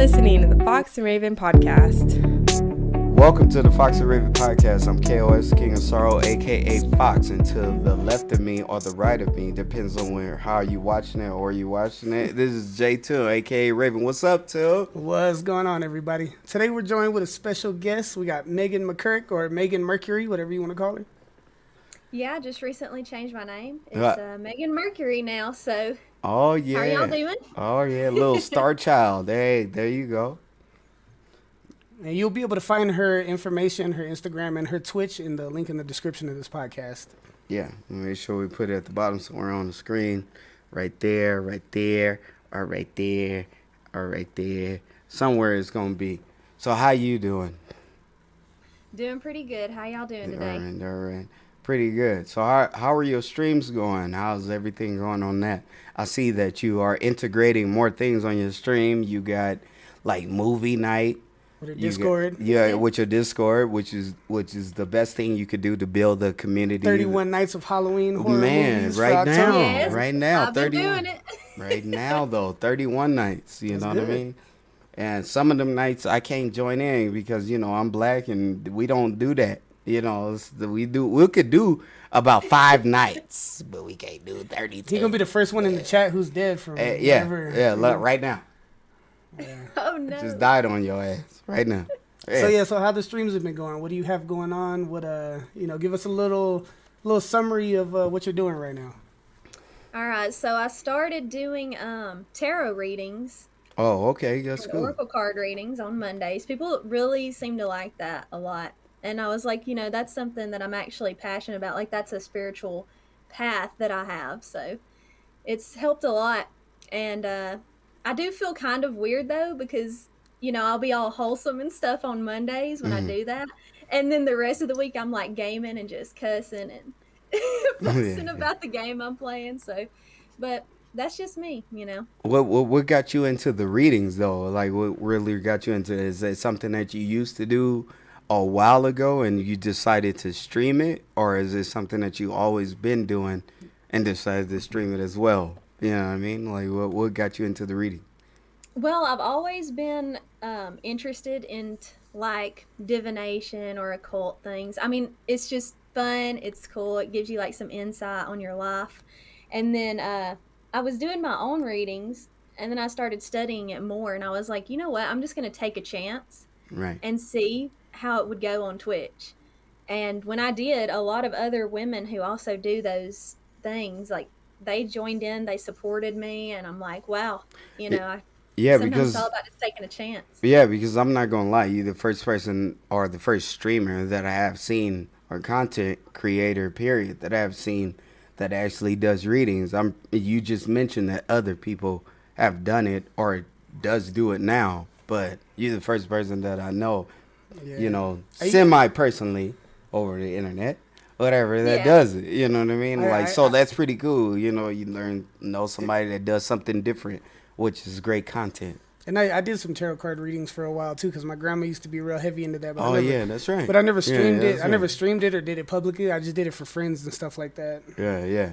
listening to the Fox and Raven podcast. Welcome to the Fox and Raven podcast. I'm KOS, King of Sorrow, aka Fox. And to the left of me or the right of me, depends on how you watching it or you watching it. This is J2, aka Raven. What's up, Till? What's going on, everybody? Today we're joined with a special guest. We got MeaganMercury, or MeaganMercury, whatever you want to call her. Yeah, I just recently changed my name. It's MeaganMercury now, so Oh, yeah. how are y'all doing? Oh, yeah, little star child. Hey, there you go. And you'll be able to find her information, her Instagram, and her Twitch in the link in the description of this podcast. Yeah, make sure we put it at the bottom somewhere on the screen. Right there, or right there, or right there. Somewhere it's going to be. So how you doing? Doing pretty good. How y'all doing today? All right. Pretty good. So how are your streams going? How's everything going on that? I see that you are integrating more things on your stream. You got like movie night. With her Discord. With your Discord, which is the best thing you could do to build the community. 31 nights of Halloween horror movies right now. Yes, right now. I've been doing it. Right now, though, 31 nights. You know what I mean? And some of them nights I can't join in because, I'm black and we don't do that. We could do about 5 nights, but we can't do 32. He's going to be the first one in the chat who's dead from right now. Yeah. Oh, no. Just died on your ass right now. Yeah. So how the streams have been going? What do you have going on? What give us a little summary of what you're doing right now. All right, so I started doing tarot readings. Oh, okay, that's cool. Oracle card readings on Mondays. People really seem to like that a lot. And I was like, that's something that I'm actually passionate about. Like, that's a spiritual path that I have. So it's helped a lot. And I do feel kind of weird, though, because, I'll be all wholesome and stuff on Mondays when I do that. And then the rest of the week, I'm, like, gaming and just cussing and fussing about the game I'm playing. So, but that's just me, What got you into the readings, though? Like, what really got you into it? Is it something that you used to do a while ago and you decided to stream it, or is it something that you always been doing and decided to stream it as well? You know what I mean? Like, what got you into the reading? Well, I've always been interested in like divination or occult things. I mean, it's just fun. It's cool. It gives you like some insight on your life. And then I was doing my own readings, and then I started studying it more, and I was like, you know what? I'm just going to take a chance and see how it would go on Twitch. And when I did, a lot of other women who also do those things, like, they joined in, they supported me, and I'm like, wow, I sometimes it's all about just taking a chance. Yeah, because I'm not gonna lie, you're the first person or the first streamer that I have seen, or content creator period, that I have seen that actually does readings. You just mentioned that other people have done it or does do it now, but you're the first person that I know, semi-personally over the internet, whatever, that does it. You know what I mean? That's pretty cool. You know somebody that does something different, which is great content. And I did some tarot card readings for a while, too, because my grandma used to be real heavy into that. But that's right. But I never streamed it. I never streamed it or did it publicly. I just did it for friends and stuff like that. Yeah.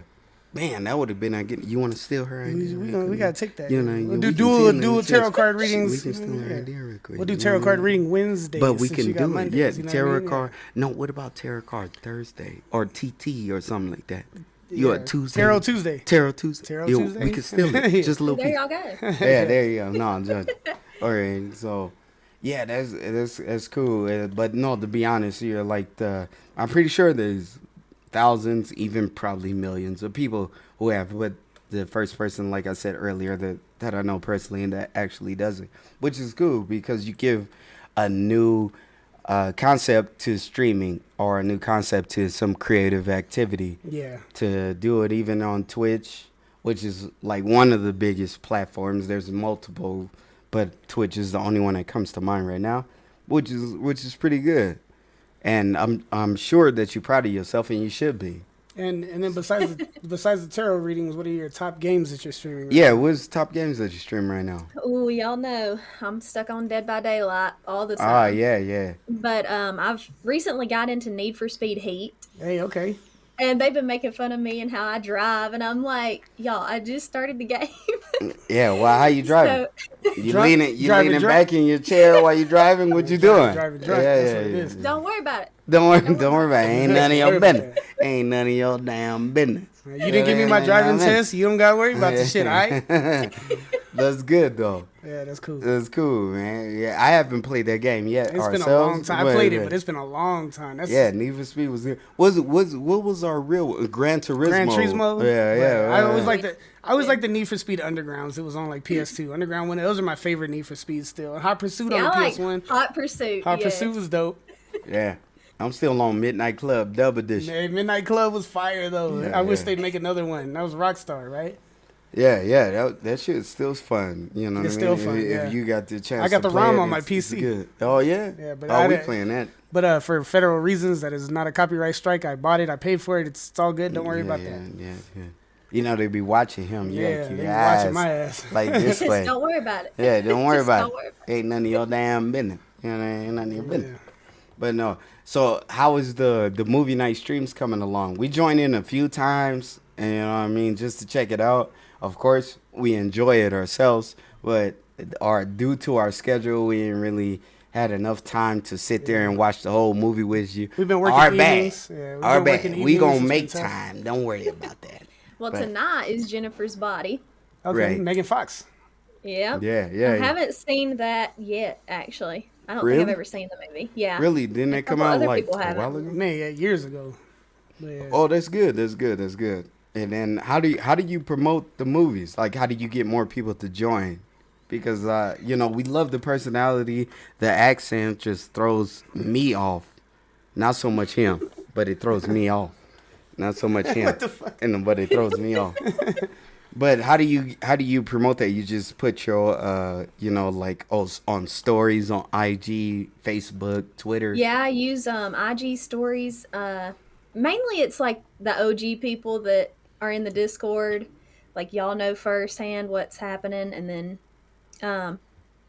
Man, that would have been you want to steal her idea? We got to take that. We'll do dual tarot card readings. We can steal her idea real quick. We'll do tarot card reading Wednesdays. But we can do Mondays, it. Tarot card. No, what about tarot card Thursday or TT or something like that? You at Tuesday? Tarot Tuesday. We can steal it. Just a little there piece. Y'all go. Yeah, there you go. No, I'm just. All right, so yeah, that's cool. But no, to be honest, here, I'm pretty sure there's thousands, even probably millions of people who have. But the first person, like I said earlier, that I know personally and that actually does it, which is cool because you give a new concept to streaming or a new concept to some creative activity. Yeah. To do it even on Twitch, which is like one of the biggest platforms. There's multiple, but Twitch is the only one that comes to mind right now, which is pretty good. And I'm sure that you're proud of yourself, and you should be. And then besides the tarot readings, what are your top games that you're streaming right now? What's the top games that you stream right now? Oh, y'all know I'm stuck on Dead by Daylight all the time. Yeah. But I've recently got into Need for Speed Heat. Hey, okay. And they've been making fun of me and how I drive, and I'm like, y'all, I just started the game. Yeah, well, how you driving? So, You Driving, leaning back in your chair while you driving? What you doing? Driving. Yeah, That's yeah, what it yeah. is. don't worry about it. Don't worry about it. Ain't none of your Worry about business. Ain't none of your damn business. You didn't give me my driving test. You don't gotta worry about the shit, all right? That's good though. Yeah, that's cool. That's cool, man. Yeah, I haven't played that game yet. It's been a long time. I played it, but it's been a long time. Yeah, Need for Speed was good. What was our real Gran Turismo? Gran Turismo. Yeah. I always like the Need for Speed Undergrounds. It was on like PS2. Underground one. Those are my favorite Need for Speed still. Hot Pursuit on the PS1. Hot Pursuit. Hot yes. Pursuit was dope. Yeah. I'm still on Midnight Club Dub Edition. Yeah, Midnight Club was fire though. Yeah, I wish yeah. they'd make another one. That was Rockstar, right? Yeah. That shit still's fun. You know what It's I mean? still fun, yeah. If you got the chance I got to the play ROM it, on my it's PC. good. Oh, yeah? Yeah, but we playing that. But for federal reasons, that is not a copyright strike. I bought it. I paid for it. It's all good. Don't worry about that. Yeah. You know, they be watching him. Yeah, Keep they your be watching eyes my ass. like this Just way. don't worry about it. Yeah, don't worry Just about don't worry it. about it. Ain't none of your damn business. You know, ain't none of your business. Yeah. But no. So how is the movie night streams coming along? We joined in a few times, and you know what I mean, just to check it out. Of course, we enjoy it ourselves, but due to our schedule, we didn't really had enough time to sit there and watch the whole movie with you. We've been working Our evenings. bad. Yeah, we've Our been bad. working We evenings. gonna It's make been tough. time. Don't worry about that. Well, But- tonight is Jennifer's Body. Okay, Right. Megan Fox. Yep. Yeah. I haven't seen that yet, actually. I don't Really? think I've ever seen the movie. Yeah. Really? Didn't it come couple out other like people a haven't. while ago? Man, yeah, years ago. Yeah. Oh, that's good. That's good. And then how do you promote the movies? Like, how do you get more people to join? Because we love the personality. The accent just throws me off. Not so much him, but it throws me off. Not so much him, What the fuck? but it throws me off. But how do you promote that? You just put your on stories on IG, Facebook, Twitter. Yeah, I use IG stories. Mainly it's like the OG people that are in the Discord. Like y'all know firsthand what's happening, and then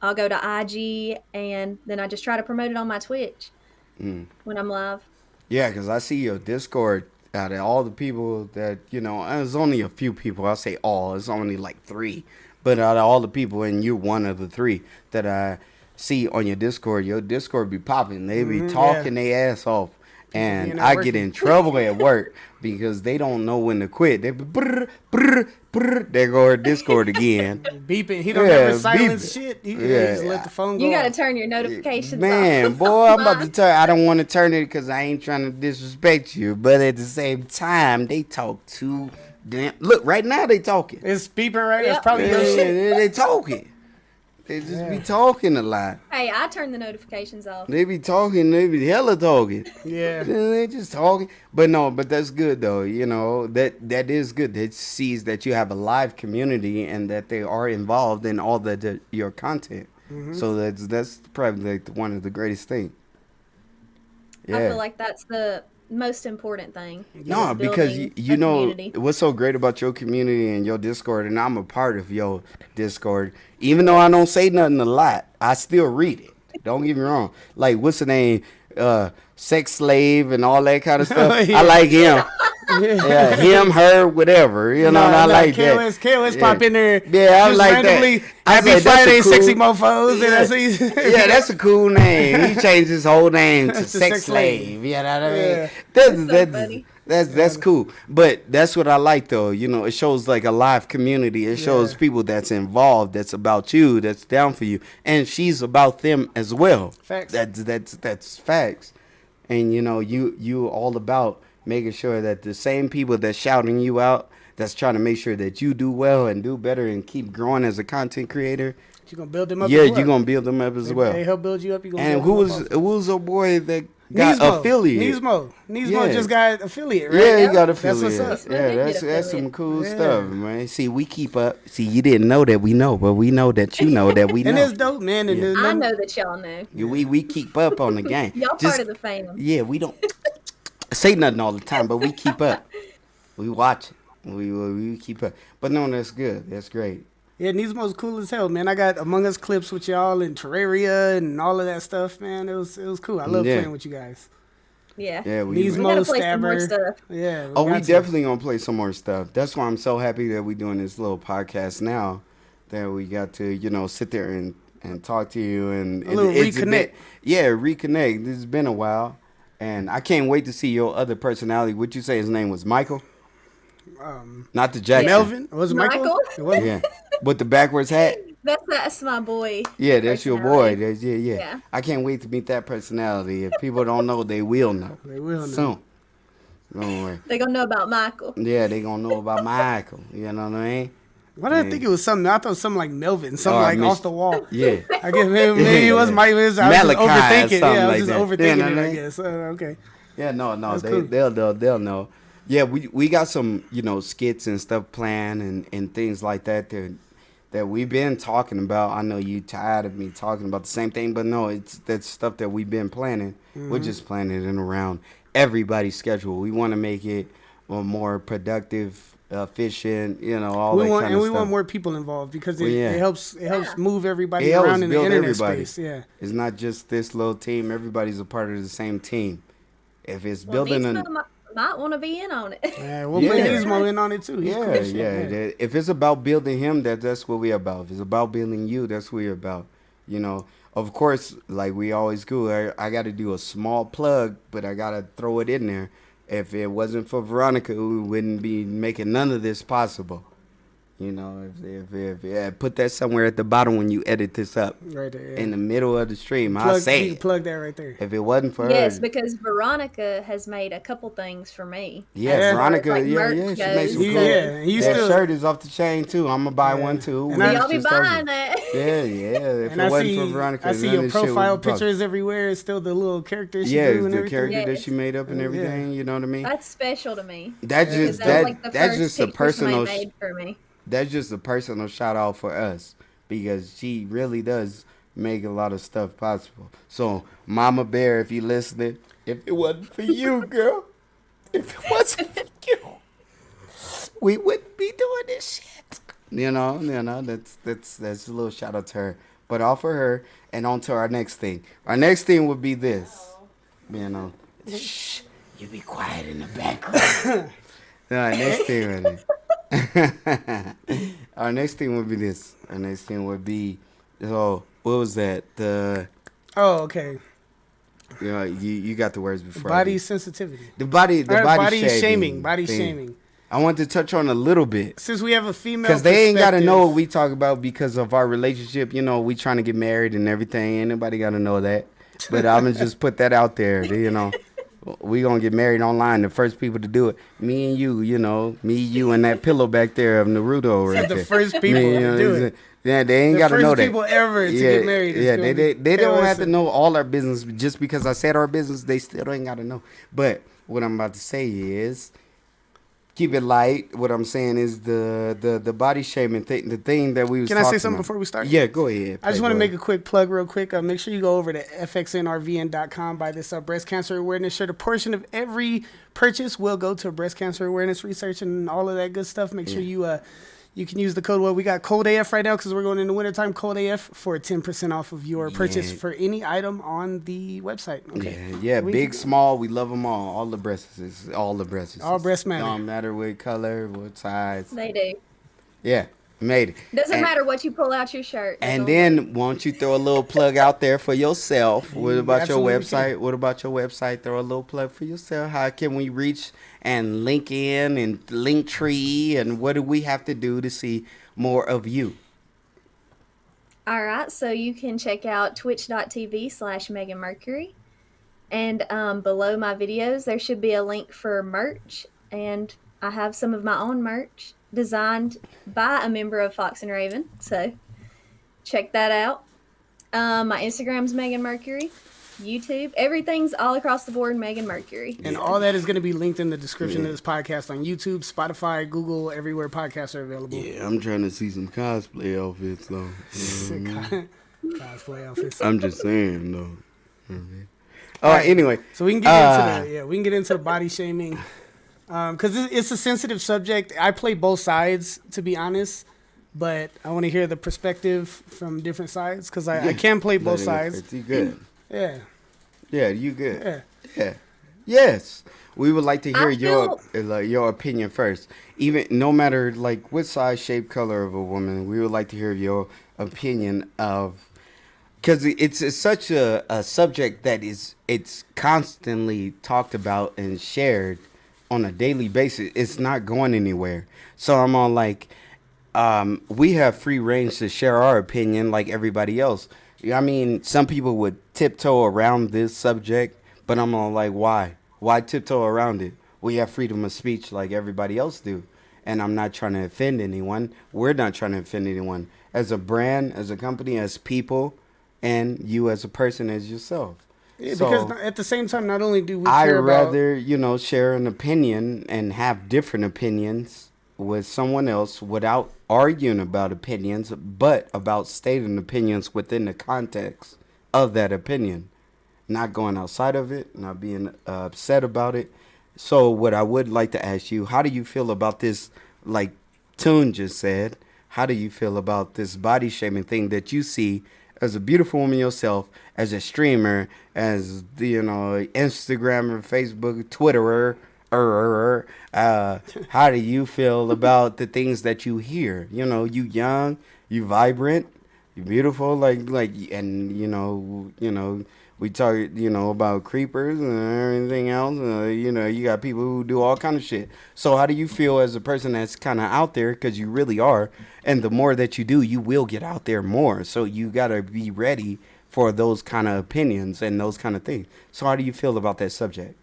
I'll go to IG and then I just try to promote it on my Twitch when I'm live. Yeah, because I see your Discord. Out of all the people that, there's only a few people. I'll say all. It's only like 3. But out of all the people, and you're one of the 3 that I see on your Discord be popping. They be talking their ass off. And I get in trouble at work because they don't know when to quit. They be brr, brr, brr. There go her Discord again. Beeping. He don't Yeah, ever silence beeping. shit. He Yeah. just let the phone go You got to off. turn your notifications Man, off. boy, I'm about to turn. I don't want to turn it because I ain't trying to disrespect you. But at the same time, they talk too damn. Look, right now they talking. It's beeping right. That's Yep. probably your shit. They talking. They just be talking a lot. Hey, I turn the notifications off. They be talking. They be hella talking. Yeah. They just talking. But that's good though. That is good. It sees that you have a live community and that they are involved in all your content. So that's probably like one of the greatest things. Yeah. I feel like that's the most important thing. No, is because building you a know community. what's so great about your community and your Discord, and I'm a part of your Discord. Even though I don't say nothing a lot, I still read it. Don't get me wrong. Like, what's the name? Sex slave and all that kind of stuff. Yeah. I like him. Yeah, him, her, whatever. I like that. KOS pop in there. Yeah, I just like that. randomly, I Happy was like, that's a Friday, cool- sexy mofos. Yeah. And that's what he's, Yeah, that's a cool name. He changed his whole name to To sex sex slave. slave. You know what I mean? Yeah. so funny. That's cool. But that's what I like though. It shows like a live community. It shows Yeah. people that's involved, that's about you, that's down for you. And she's about them as well. Facts. That's facts. And you all about making sure that the same people that's shouting you out, that's trying to make sure that you do well and do better and keep growing as a content creator. You're going to build them up. Yeah, as well. you're gonna build them up as well. They help build you up. You're gonna And build them up who was a boy that got Nismo. affiliate? Nismo Yeah. just got affiliate, right? Yeah, he got That's affiliate. what's up. Yeah, They did that's get some affiliate. cool Yeah. stuff, man. See, we keep up. See, you didn't know that we know, but we know that you know that we And know. it's dope, man. And Yeah. there's I nothing- know that y'all know. We keep up on the game. Y'all Just- part of the fam. Yeah, we don't say nothing all the time, but we keep up. We watch it. We keep up. But no, that's good. That's great. Yeah, Nismo's cool as hell, man. I got Among Us clips with y'all and Terraria and all of that stuff, man. It was cool. I love Yeah. playing with you guys. Yeah. Yeah, We Nismo gotta play some more Stabber. stuff. Yeah. we got to. definitely gonna play some more stuff. That's why I'm so happy that we doing this little podcast now. That we got to, sit there and talk to you and A little reconnect. Reconnect. This has been a while, and I can't wait to see your other personality. Would you say his name was Michael? Not the Jackson. Melvin? Was it Michael? Michael? It wasn't? Yeah, with the backwards hat. That's my boy. Yeah, that's your boy. personality. Yeah. I can't wait to meet that personality. If people don't know, they will know. They will know. Soon. Don't worry. They gonna know about Michael. Yeah, they gonna know about Michael. You know what I mean? Why did I think it was something? I thought it was something like Melvin, something I like missed- off the wall. Yeah. I guess maybe it was Mike. I was just Malachi or overthinking. something Yeah, I was like just that. overthinking You know it, what I I mean? guess. Okay. Yeah, no, That's cool. they'll know. Yeah, we got some, skits and stuff planned and things like that that we've been talking about. I know you tired of me talking about the same thing, but no, that's stuff that we've been planning. We're just planning it around everybody's schedule. We want to make it more productive, efficient, all that kind of stuff. And we want more people involved because it helps move everybody It helps around in the build internet everybody. space. Yeah. It's not just this little team. Everybody's a part of the same team. If it's Well, building an might want to be in on it. Yeah, we'll put Nismo in on it too. He's cool. If it's about building him, that's what we're about. If it's about building you, that's what we're about. Of course, like we always do, I got to do a small plug, but I got to throw it in there. If it wasn't for Veronica, we wouldn't be making none of this possible. If put that somewhere at the bottom when you edit this up. Right there. Yeah. In the middle of the stream, Plug, I say you can plug that right there. if it wasn't for Yes, her. because Veronica has made a couple things for me. Yeah, Veronica, Like she merch made goes, some cool. Yeah, he That still. shirt is off the chain too. I'm gonna buy one too. And Y'all be buying that. Yeah. If And it I wasn't see, for Veronica, I see none your of this shit would profile be possible. pictures everywhere. It's still the little character she Yeah, drew it's and the everything. character that Yes. she made up and everything. You know what I mean? That's special to me. That's Because just that was like the that's first just a picture somebody personal. made for me. That's just a personal shout out for us because she really does make a lot of stuff possible. So, Mama Bear, if you listening, if it wasn't for you, girl, if it wasn't for you, we wouldn't be doing this shit. That's a little shout out to her. But off for her and on to our next thing. Our next thing would be this. Shh, you be quiet in the background. Our next thing really. Our next thing would be this. Our next thing would be, what was that? Okay. You got the words before. Body sensitivity. The body shaming. Body thing. shaming. I want to touch on a little bit. Since we have a female Because they ain't got to perspective- know what we talk about because of our relationship. We trying to get married and everything. Ain't nobody got to know that. But I'm going to just put that out there. We going to get married online. The first people to do it. Me and you, me, you, and that pillow back there of Naruto right there. the first people to do it. Yeah, they ain't got to know that. The first people ever to get married. is gonna they be don't have to Harrison. know all our business. Just because I said our business, they still ain't got to know. But what I'm about to say is, keep it light. What I'm saying is the body shaming thing, the thing that we was Can I talking say something about. before we start? Yeah, go ahead. I just want to make a quick plug real quick. Make sure you go over to FXNRVN.com, buy this breast cancer awareness shirt. A portion of every purchase will go to breast cancer awareness research and all of that good stuff. Make sure you can use the code. Well, we got code AF right now because we're going into wintertime. Code AF for 10% off of your purchase for any item on the website. Okay. Yeah, big, small, we love them all. All the breasts. All the breasts. All breasts matter. Don't matter what color, what size. They do. Yeah, made it. Doesn't matter what you pull out your shirt. And then, won't you throw a little plug out there for yourself? What about your absolutely website? can. What about your website? Throw a little plug for yourself. How can we reach and link in and link tree? And what do we have to do to see more of you? All right, so you can check out twitch.tv/MeaganMercury. And below my videos, there should be a link for merch. And I have some of my own merch designed by a member of Fox and Raven. So check that out. My Instagram's MeaganMercury. YouTube, everything's all across the board Megan Mercury. And all that is going to be linked in the description of this podcast on YouTube, Spotify, Google, everywhere podcasts are available. Yeah, I'm trying to see some cosplay outfits, though. Cosplay outfits. I'm just saying, though. All right, anyway. So we can get into the body shaming, because it's a sensitive subject. I play both sides, to be honest, but I want to hear the perspective from different sides because I can play both sides. You good? Yeah. Yeah, you good. Yeah. Yes, we would like to hear I feel your opinion first. Even no matter like what size, shape, color of a woman, we would like to hear your opinion of because it's such a subject that it's constantly talked about and shared on a daily basis. It's not going anywhere. So I'm on like we have free range to share our opinion like everybody else. I mean, some people would tiptoe around this subject, but I'm all like, why? Why tiptoe around it? We have freedom of speech like everybody else do. And I'm not trying to offend anyone. We're not trying to offend anyone. As a brand, as a company, as people, and you as a person, as yourself. Yeah, because So at the same time, not only do we I'd care about rather, share an opinion and have different opinions with someone else without arguing about opinions, but about stating opinions within the context of that opinion, not going outside of it, not being upset about it. So, what I would like to ask you, how do you feel about this? Like Toon just said, how do you feel about this body shaming thing that you see as a beautiful woman yourself, as a streamer, as Instagrammer, Facebook, Twitterer? How do you feel about the things that you hear? You young, you vibrant, you beautiful, and we talk, about creepers and everything else. You got people who do all kind of shit. So how do you feel as a person that's kind of out there? Because you really are. And the more that you do, you will get out there more. So you got to be ready for those kind of opinions and those kind of things. So how do you feel about that subject?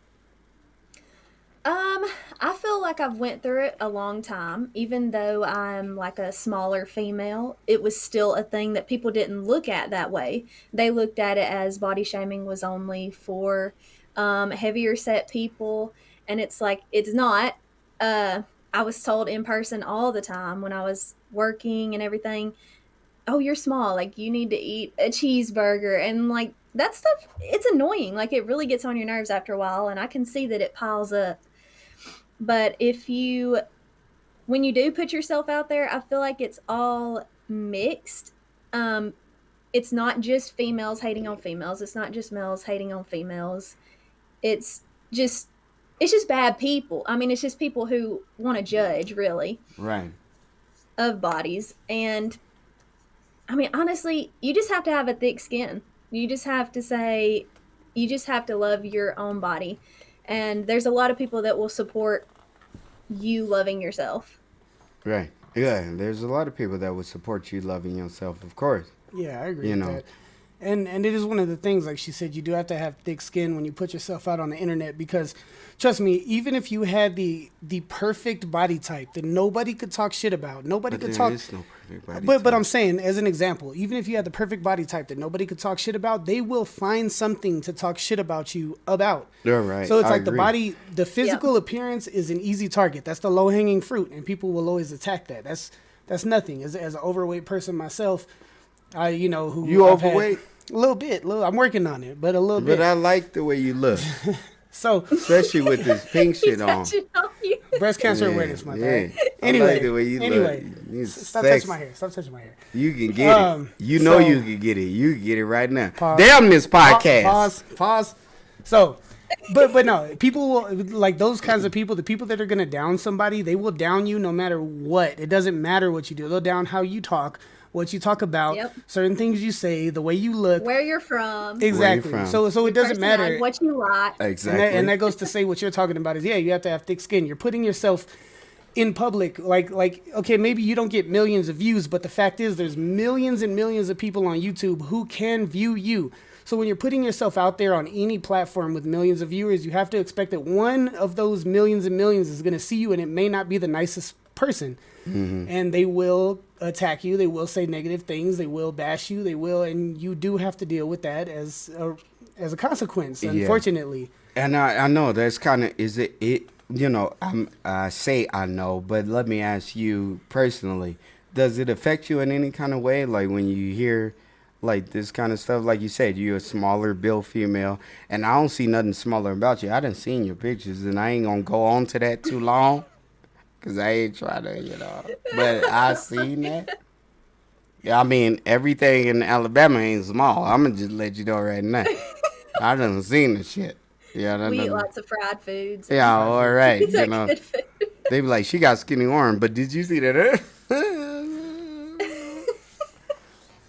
I feel like I've went through it a long time. Even though I'm like a smaller female, it was still a thing that people didn't look at that way. They looked at it as body shaming was only for heavier set people, and it's like it's not. I was told in person all the time when I was working and everything, "Oh, you're small. Like you need to eat a cheeseburger," and like that stuff. It's annoying. Like it really gets on your nerves after a while, and I can see that it piles up. But when you do put yourself out there, I feel like it's all mixed. Um, it's not just females hating on females. It's not just males hating on females. It's just it's just bad people. I mean, it's just people who want to judge really Right. of bodies. And I mean, honestly, you just have to have a thick skin. You just have to love your own body. And there's a lot of people that will support you loving yourself. Right. Yeah. There's a lot of people that would support you loving yourself, of course. Yeah, I agree You with know. that. And it is one of the things, like she said, you do have to have thick skin when you put yourself out on the internet because, trust me, even if you had the perfect body type that nobody could talk shit about, nobody But could there talk. is no perfect body But type. I'm saying, as an example, even if you had the perfect body type that nobody could talk shit about, they will find something to talk shit about you about. You're right. So it's I like the agree. body, the physical appearance is an easy target. That's the low hanging fruit, and people will always attack that. That's nothing. As an overweight person myself, who You I've had- overweight? a little bit. I'm working on it, but a little But bit. I like the way you look, So especially with this pink shit on. Touching on you. breast cancer Yeah, awareness, my yeah. bad. I Anyway, like the way you anyway, look. You stop sexy. touching my hair. Stop touching my hair. You can get it. You know so- you can get it. You can get it right now. Pause. Damn this podcast. Pause. So, but no, people will, like those kinds of people, the people that are going to down somebody, they will down you no matter what. It doesn't matter what you do. They'll down how you talk, what you talk about, Yep. certain things you say, the way you look. Where you're from. Exactly. from. So it doesn't personality, matter. what you like. Exactly. And that goes to say what you're talking about is, yeah, you have to have thick skin. You're putting yourself in public, like okay, maybe you don't get millions of views, but the fact is there's millions and millions of people on YouTube who can view you. So when you're putting yourself out there on any platform with millions of viewers, you have to expect that one of those millions and millions is going to see you, and it may not be the nicest person. And they will attack you. They will say negative things. They will bash you. They will, and you do have to deal with that as a consequence, Yeah. unfortunately. And I know that's kind of is it. I say I know, but let me ask you personally: does it affect you in any kind of way? Like when you hear like this kind of stuff, like you said, you're a smaller built female, and I don't see nothing smaller about you. I done seen your pictures, and I ain't gonna go on to that too long, cause I ain't trying to, But I seen that. Yeah, I mean everything in Alabama ain't small. I'm gonna just let you know right now. I done seen the shit. Yeah, We eat lots of fried foods. Yeah, all right. It's You like know, good food. they be like, she got skinny arm, but did you see that?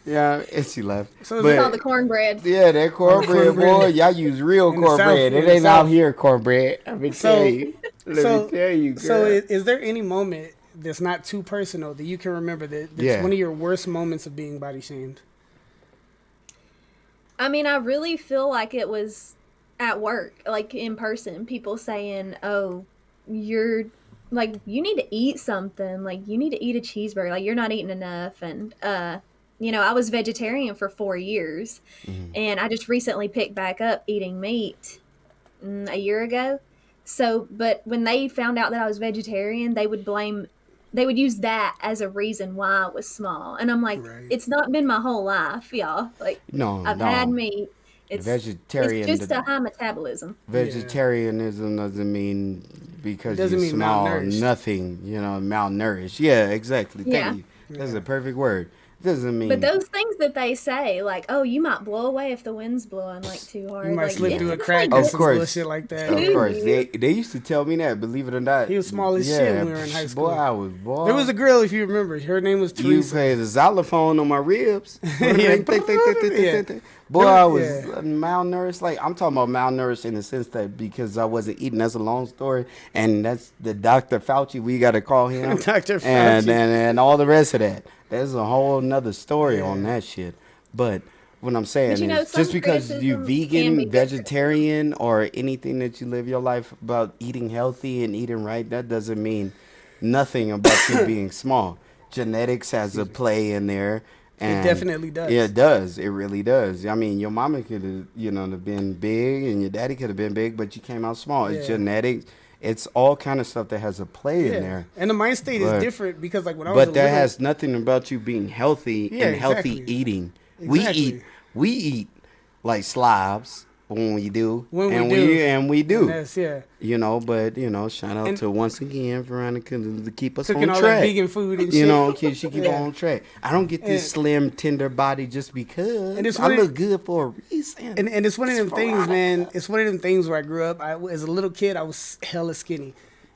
Yeah, and she left. So It's called the cornbread. Yeah, that cornbread, boy. cornbread. Y'all use real In the South, cornbread. in It the ain't out South. here cornbread. Let me tell you. Let me tell you, girl. So is there any moment that's not too personal that you can remember that's one of your worst moments of being body shamed? I mean, I really feel like it was at work, like in person, people saying, "Oh, you're like you need to eat something. Like you need to eat a cheeseburger. Like you're not eating enough." And I was vegetarian for 4 years, and I just recently picked back up eating meat a year ago. So, but when they found out that I was vegetarian, they would use that as a reason why I was small. And I'm like, Right. it's not been my whole life, y'all. Like, No, I've had meat. It's just a high metabolism. Vegetarianism doesn't mean because Doesn't you're mean small, malnourished. nothing, malnourished. Yeah, exactly. Thank you. That's a perfect word. Doesn't mean. But those things that they say, like, oh, you might blow away if the wind's blowing like too hard. You might like, slip it's through a not crack good. or some bullshit like that. Of course, they used to tell me that. Believe it or not, He was small as shit when we were in high school. Boy, I was There was a girl, if you remember. Her name was You Teresa. played the xylophone on my ribs. Yeah. Boy, I was Yeah. malnourished. Like, I'm talking about malnourished in the sense that because I wasn't eating. That's a long story. And that's the Dr. Fauci. We got to call him. Dr. Fauci. And all the rest of that. There's a whole nother story on that shit. But what I'm saying is some just because you criticism can be vegan, good. vegetarian, or anything that you live your life about eating healthy and eating right, that doesn't mean nothing about you being small. Genetics has a play in there. And It definitely does. Yeah, it does. It really does. I mean, your mama could have, have been big, and your daddy could have been big, but you came out small. It's genetics. It's all kind of stuff that has a play in there. And the mind state is different because, like, when I was But that has nothing about you being healthy and healthy exactly. eating. Exactly. We eat like slobs when we do. When we and do. And we do. And that's, Shout out to once again Veronica to keep us cooking on all track. that vegan food and shit. She keep on track. I don't get this slim, tender body just because And it's I one of look good for a reason. And it's one of them things, man. It's one of them things where I grew up. As a little kid, I was hella skinny.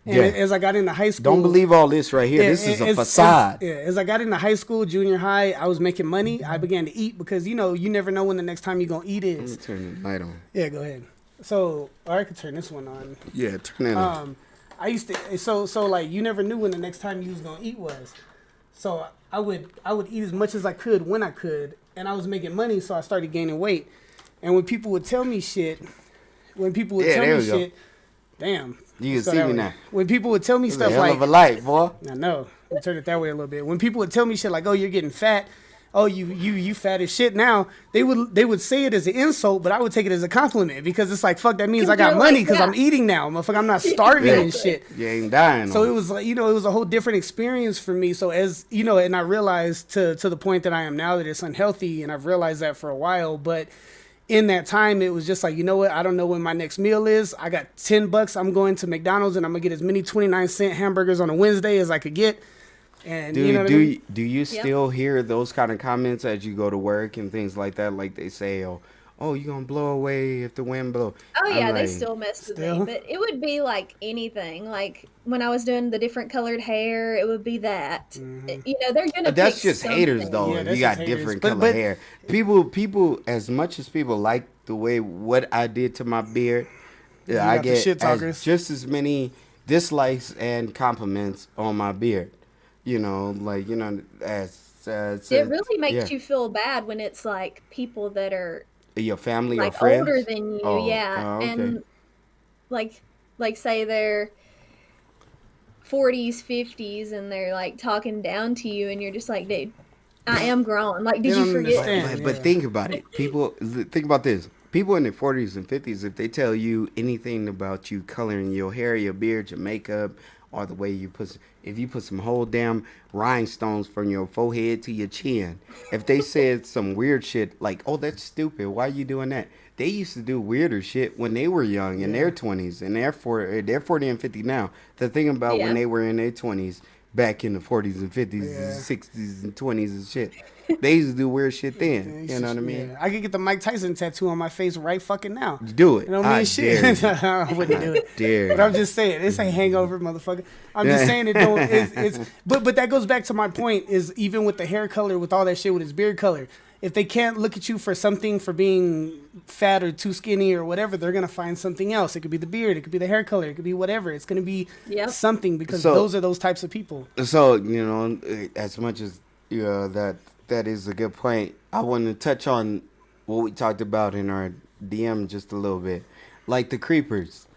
And as I got into high school, Don't believe all this right here. This is a facade. As I got into high school, junior high, I was making money. I began to eat because you never know when the next time you're gonna eat Let me is. turn the light on. Yeah, go ahead. So, or I could turn this one on. Yeah, turn it on. I used to so like you never knew when the next time you was gonna eat was. So I would eat as much as I could when I could, and I was making money, so I started gaining weight. And when people would tell me shit, damn. You can see me now. When people would tell me It's a stuff hell like, of a light, boy. I know, I'll turn it that way a little bit. When people would tell me shit like, "Oh, you're getting fat," "Oh, you fat as shit now," they would say it as an insult, but I would take it as a compliment because it's like, fuck, that means I got you're money like, because I'm eating now, motherfucker. I'm not starving and shit. You ain't dying. So it was like, it was a whole different experience for me. So as and I realized to the point that I am now that it's unhealthy, and I've realized that for a while. But in that time, it was just like, you know what? I don't know when my next meal is. I got $10. I'm going to McDonald's and I'm gonna get as many 29-cent hamburgers on a Wednesday as I could get. And do you still hear those kind of comments as you go to work and things like that? Like they say, "Oh, you're gonna blow away if the wind blows." Oh yeah, they still mess with me, but it would be like anything. Like when I was doing the different colored hair, it would be that. They're gonna. That's pick just haters, though. Yeah, If that's you got just haters. different But- color but- hair, people, as much as people like the way what I did to my beard, I got the get shit talkers. just as many dislikes and compliments on my beard. As It really makes you feel bad when it's like people that are your family or like friends older than you, okay. and like say they're 40s, 50s, and they're like talking down to you, and you're just like, dude, I am grown. Like, did They you don't forget? understand. But think about it. Think about this. People in their 40s and 50s, if they tell you anything about you coloring your hair, your beard, your makeup, or the way if you put some whole damn rhinestones from your forehead to your chin, if they said some weird shit like, "Oh, that's stupid. Why are you doing that?" They used to do weirder shit when they were young, in their 20s, and they're 40 and 50 now. The thing about when they were in their 20s, back in the 40s and 50s and 60s and 20s and shit. They used to do weird shit then. You know what I mean? Yeah. I could get the Mike Tyson tattoo on my face right fucking now. Do it. You know what I mean? Shit. I wouldn't do it. Dare. But I'm just saying, this ain't hangover, motherfucker. I'm just saying it don't. But that goes back to my point. Is even with the hair color, with all that shit, with his beard color, if they can't look at you for something for being fat or too skinny or whatever, they're gonna find something else. It could be the beard, it could be the hair color, it could be whatever. It's gonna be something because those are those types of people. So as much as that is a good point. I want to touch on what we talked about in our DM just a little bit, like the creepers.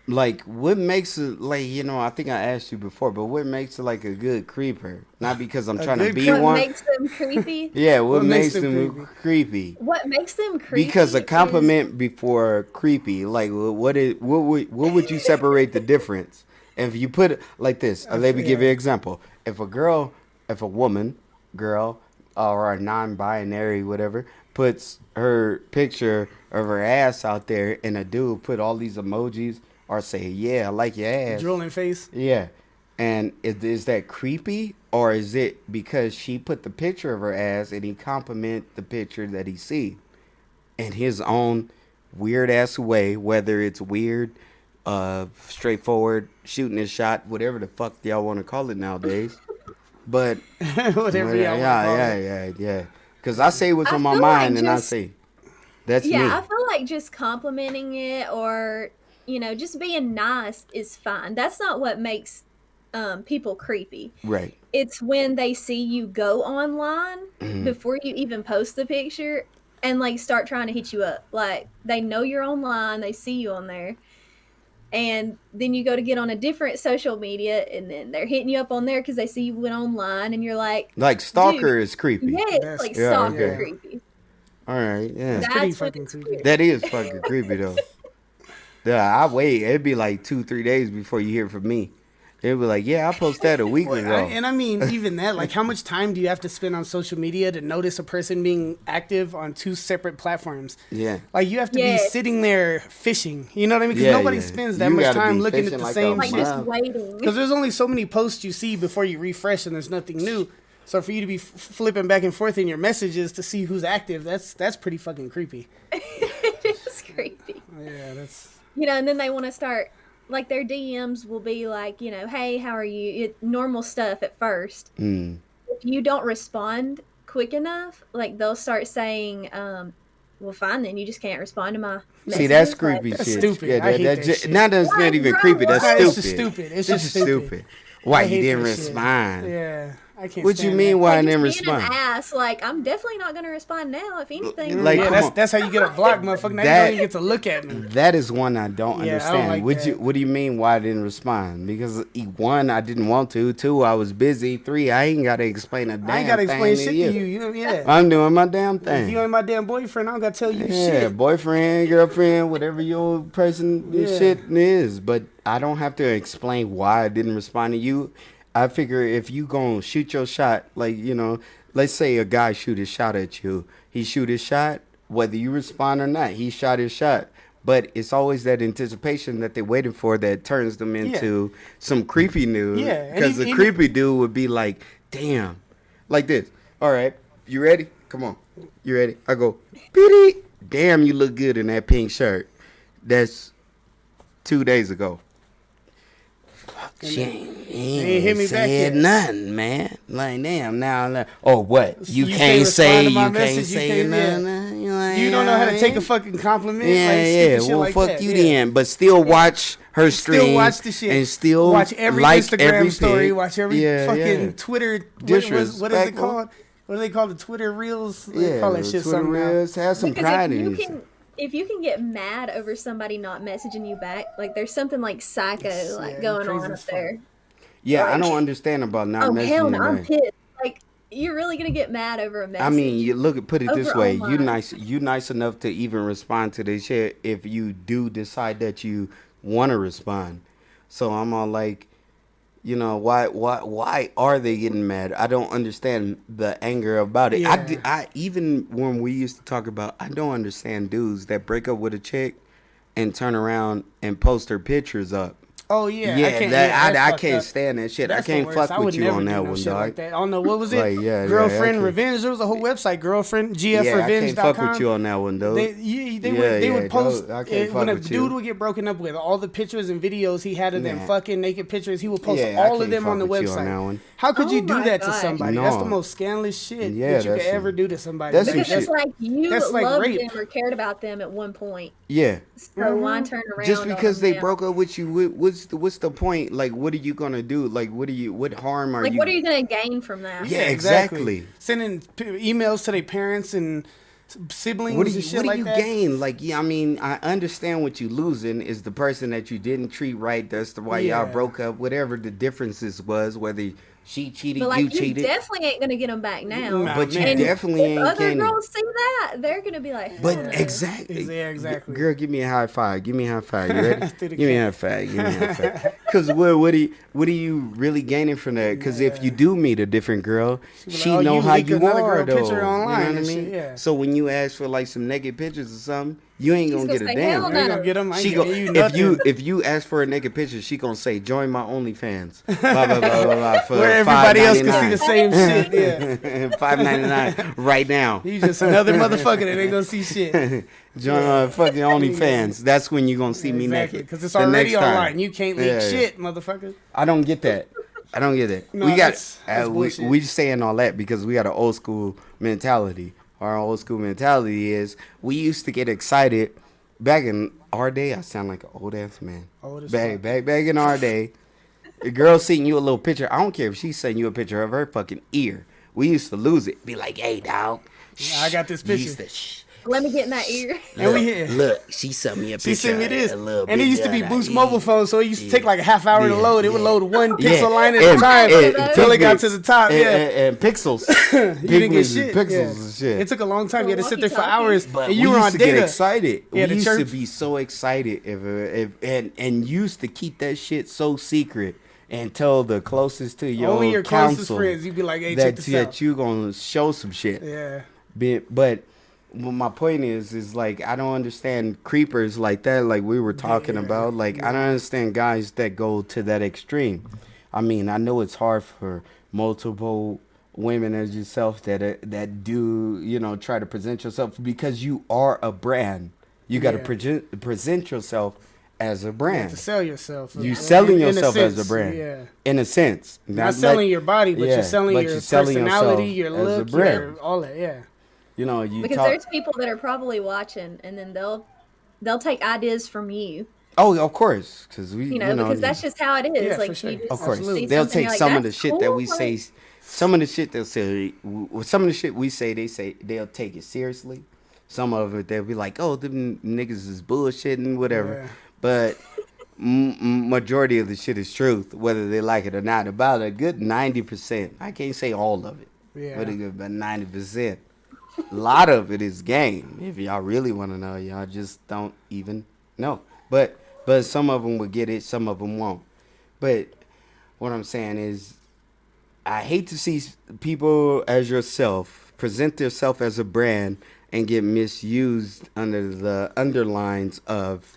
Like, what makes it, like, I think I asked you before, but what makes it like a good creeper? Not because I'm trying to be one. What makes them creepy? Yeah, what makes them creepy? What makes them creepy? Because a compliment before creepy, like, what would you separate the difference? If you put it like this, let me give you an example. If a woman, girl, or a non-binary, whatever, puts her picture of her ass out there and a dude put all these emojis or say, yeah, I like your ass. Drooling face. Yeah. And is that creepy, or is it because she put the picture of her ass and he compliment the picture that he see in his own weird ass way, whether it's weird, straightforward, shooting a shot, whatever the fuck y'all want to call it nowadays. But whatever y'all yeah. Because I say what's on my mind, and I say that's me. Yeah, I feel like just complimenting it or just being nice is fine. That's not what makes people creepy. Right. It's when they see you go online before you even post the picture and like start trying to hit you up. Like they know you're online, they see you on there. And then you go to get on a different social media, and then they're hitting you up on there because they see you went online, and you're like stalker is creepy. Yeah, it's stalker creepy. All right, yeah. That's pretty fucking creepy. That is fucking creepy, though. Yeah, I wait. It'd be like 2-3 days before you hear from me. It'd be like, yeah, I posted that a week ago. And I mean, even that, like, how much time do you have to spend on social media to notice a person being active on 2 separate platforms? Yeah. Like, you have to be sitting there fishing. You know what I mean? Because nobody spends that much time looking at the same shit. Like, just waiting. Because there's only so many posts you see before you refresh, and there's nothing new. So for you to be flipping back and forth in your messages to see who's active, that's pretty fucking creepy. It is creepy. Yeah, that's... and then they want to start... Like, their DMs will be like, hey, how are you? Normal stuff at first. If you don't respond quick enough, like, they'll start saying, well, fine, then you just can't respond to my messages. See, that's creepy shit. That's stupid. Yeah, I hate that shit. Now that's not even creepy. That's stupid. It's just stupid. It's just stupid. Why you didn't respond? Yeah. I can't what you mean? Why I didn't respond? respond? Ass, like, I'm definitely not gonna respond now. If anything, like, that's how you get a block, motherfucker. Now you don't even get to look at me. That is one I don't understand. I don't like What do you mean? Why I didn't respond? Because 1, I didn't want to. 2, I was busy. 3, I ain't gotta explain a damn thing. I ain't gotta explain shit to you. You know, I'm doing my damn thing. If you ain't my damn boyfriend, I don't gotta tell you shit. Yeah, boyfriend, girlfriend, whatever your person shit is. But I don't have to explain why I didn't respond to you. I figure if you gonna shoot your shot, like, let's say a guy shoot his shot at you. He shoot his shot, whether you respond or not, he shot his shot. But it's always that anticipation that they're waiting for that turns them into some creepy news. Yeah. Because the creepy dude would be like, damn. Like this. All right, you ready? Come on. You ready? I go, beep. Damn, you look good in that pink shirt. That's 2 days ago. She ain't hit me back yet. Nothing, man. Like, damn, now, oh, what? You can't say nothing. You don't know how to take a fucking compliment. Yeah. Well, like fuck that. you then. But still watch her stream. Still watch the shit. And still watch every like Instagram every story. pic. Watch every fucking Twitter. What is it called? What do they call the Twitter reels? They call that shit Twitter something reels. Have some pride in it. If you can get mad over somebody not messaging you back, like, there's something like psycho going on up there. Yeah, like, I don't understand about not messaging. Oh hell no, I'm pissed. Like, you're really gonna get mad over a message? I mean, put it this way: you nice enough to even respond to this shit if you do decide that you want to respond. So I'm all like, why are they getting mad? I don't understand the anger about it. Yeah. I even when we used to talk about, I don't understand dudes that break up with a chick and turn around and post her pictures up. Oh yeah, I fucked can't up. stand that shit. That's I can't the worst. fuck I would with you never on do that no one, shit dog. like that. I don't know what was it. Like, yeah, Girlfriend I Revenge. There was a whole website, Girlfriend Yeah, I can't fuck GFRevenge.com. with you on that one, though. They would post I can't when fuck a with dude you. would get broken up with all the pictures and videos he had of them Nah. fucking naked pictures. He would post Yeah, I all of can't them on the fuck with you on that website. one. How could you Oh do my that to God. somebody? That's the No. most scandalous shit Yeah, that you could that's ever some- do to somebody. that's some Because it's shit. like you That's like loved rape. them or cared about them at one point. Yeah. So why turn around? Just on because them they now? broke up with you, what's the point? Like, what are you gonna do? Like, what harm are Like, you? what are you gonna gain from that? Yeah, exactly. Sending emails to their parents and siblings What do and shit you like that. gain? Like, yeah, I mean, I understand what you losing is the person that you didn't treat right. That's the why y'all Yeah. broke up. Whatever the differences was, whether she cheated, But like, you you cheated. definitely ain't gonna get them back now. Nah, But you man. definitely If ain't other gaining. girls see that, they're gonna be like, But "Huh." exactly. Yeah, exactly. Girl, give me a high five. Give me a high five. You ready? Through the Give me a cat. high five. Give me a high five. Because what are you really gaining from that? Because if you do meet a different girl, be she like, oh, know you how leak you another are, girl though. picture online you know what I and mean? shit, yeah. So when you ask for like some naked pictures or something, you ain't She's gonna gonna get a say, damn. "Hell I ain't no." gonna get them. I ain't She go, getting you if you ask for a naked picture, she gonna say, "Join my OnlyFans." Blah blah blah blah blah. For where everybody else can see the $5.99. same shit. Yeah, $5.99 right now. you just another motherfucker that ain't gonna see shit. Join fucking OnlyFans. That's when you gonna see me Exactly, naked. because it's The already next time. online. You can't leak Yeah, yeah. shit, motherfucker. I don't get that. I don't get it. No, We got that's we bullshit. saying all that because we got an old school mentality. Our old school mentality is we used to get excited back in our day. I sound like an old ass man. Old as Back fuck. back in our day, a girl sending you a little picture. I don't care if she's sending you a picture of her fucking ear. We used to lose it. Be like, hey dog, I got this You used picture. to, shh. Let me get in that ear. And we here. Look, she sent me a picture. She sent me this, a little and it used to be bit of Boost that mobile ear. phone, so it used to take like a half hour to Yeah, load. It would yeah. load one Yeah. pixel line at And- a time and until it got to the top. and, Yeah, and pixels. you didn't get shit. Pixels Yeah. and shit. It took a long time. You had to sit there for Walkie-talkie. hours, But and you we were used on to get data. excited. Yeah, We the used to chirps. be so excited and used to keep that shit so secret and tell the closest to your Only your closest counsel friends. You'd be like, "Hey, check that this out." that you gonna show some shit. Yeah. But my point is like I don't understand creepers like that. Like we were talking about. Like I don't understand guys that go to that extreme. I mean, I know it's hard for multiple women as yourself that do try to present yourself because you are a brand. You got to Yeah. present yourself as a You brand. have to sell yourself. You selling In a yourself as a sense, brand. Yeah. In a sense, Not selling your body, but Yeah, you're selling but your you're selling personality, yourself your as a look, brand. your all that. Yeah. You Because talk. there's people that are probably watching, and then they'll take ideas from you. Oh, of course, because we Because that's just how it is. Yeah, like for sure. you just Of course, Absolutely. see they'll something, take you're like, some of the "That's shit that cool," we like- say, some of the shit they'll say, some of the shit we say, they'll take it seriously. Some of it they'll be like, "Oh, them niggas is bullshitting, whatever." Yeah. But majority of the shit is truth, whether they like it or not. About a good 90%. I can't say all of it, Yeah. but about 90%. A lot of it is game. If y'all really want to know, y'all just don't even know. But some of them will get it, some of them won't. But what I'm saying is, I hate to see people as yourself present themselves as a brand and get misused under the underlines of,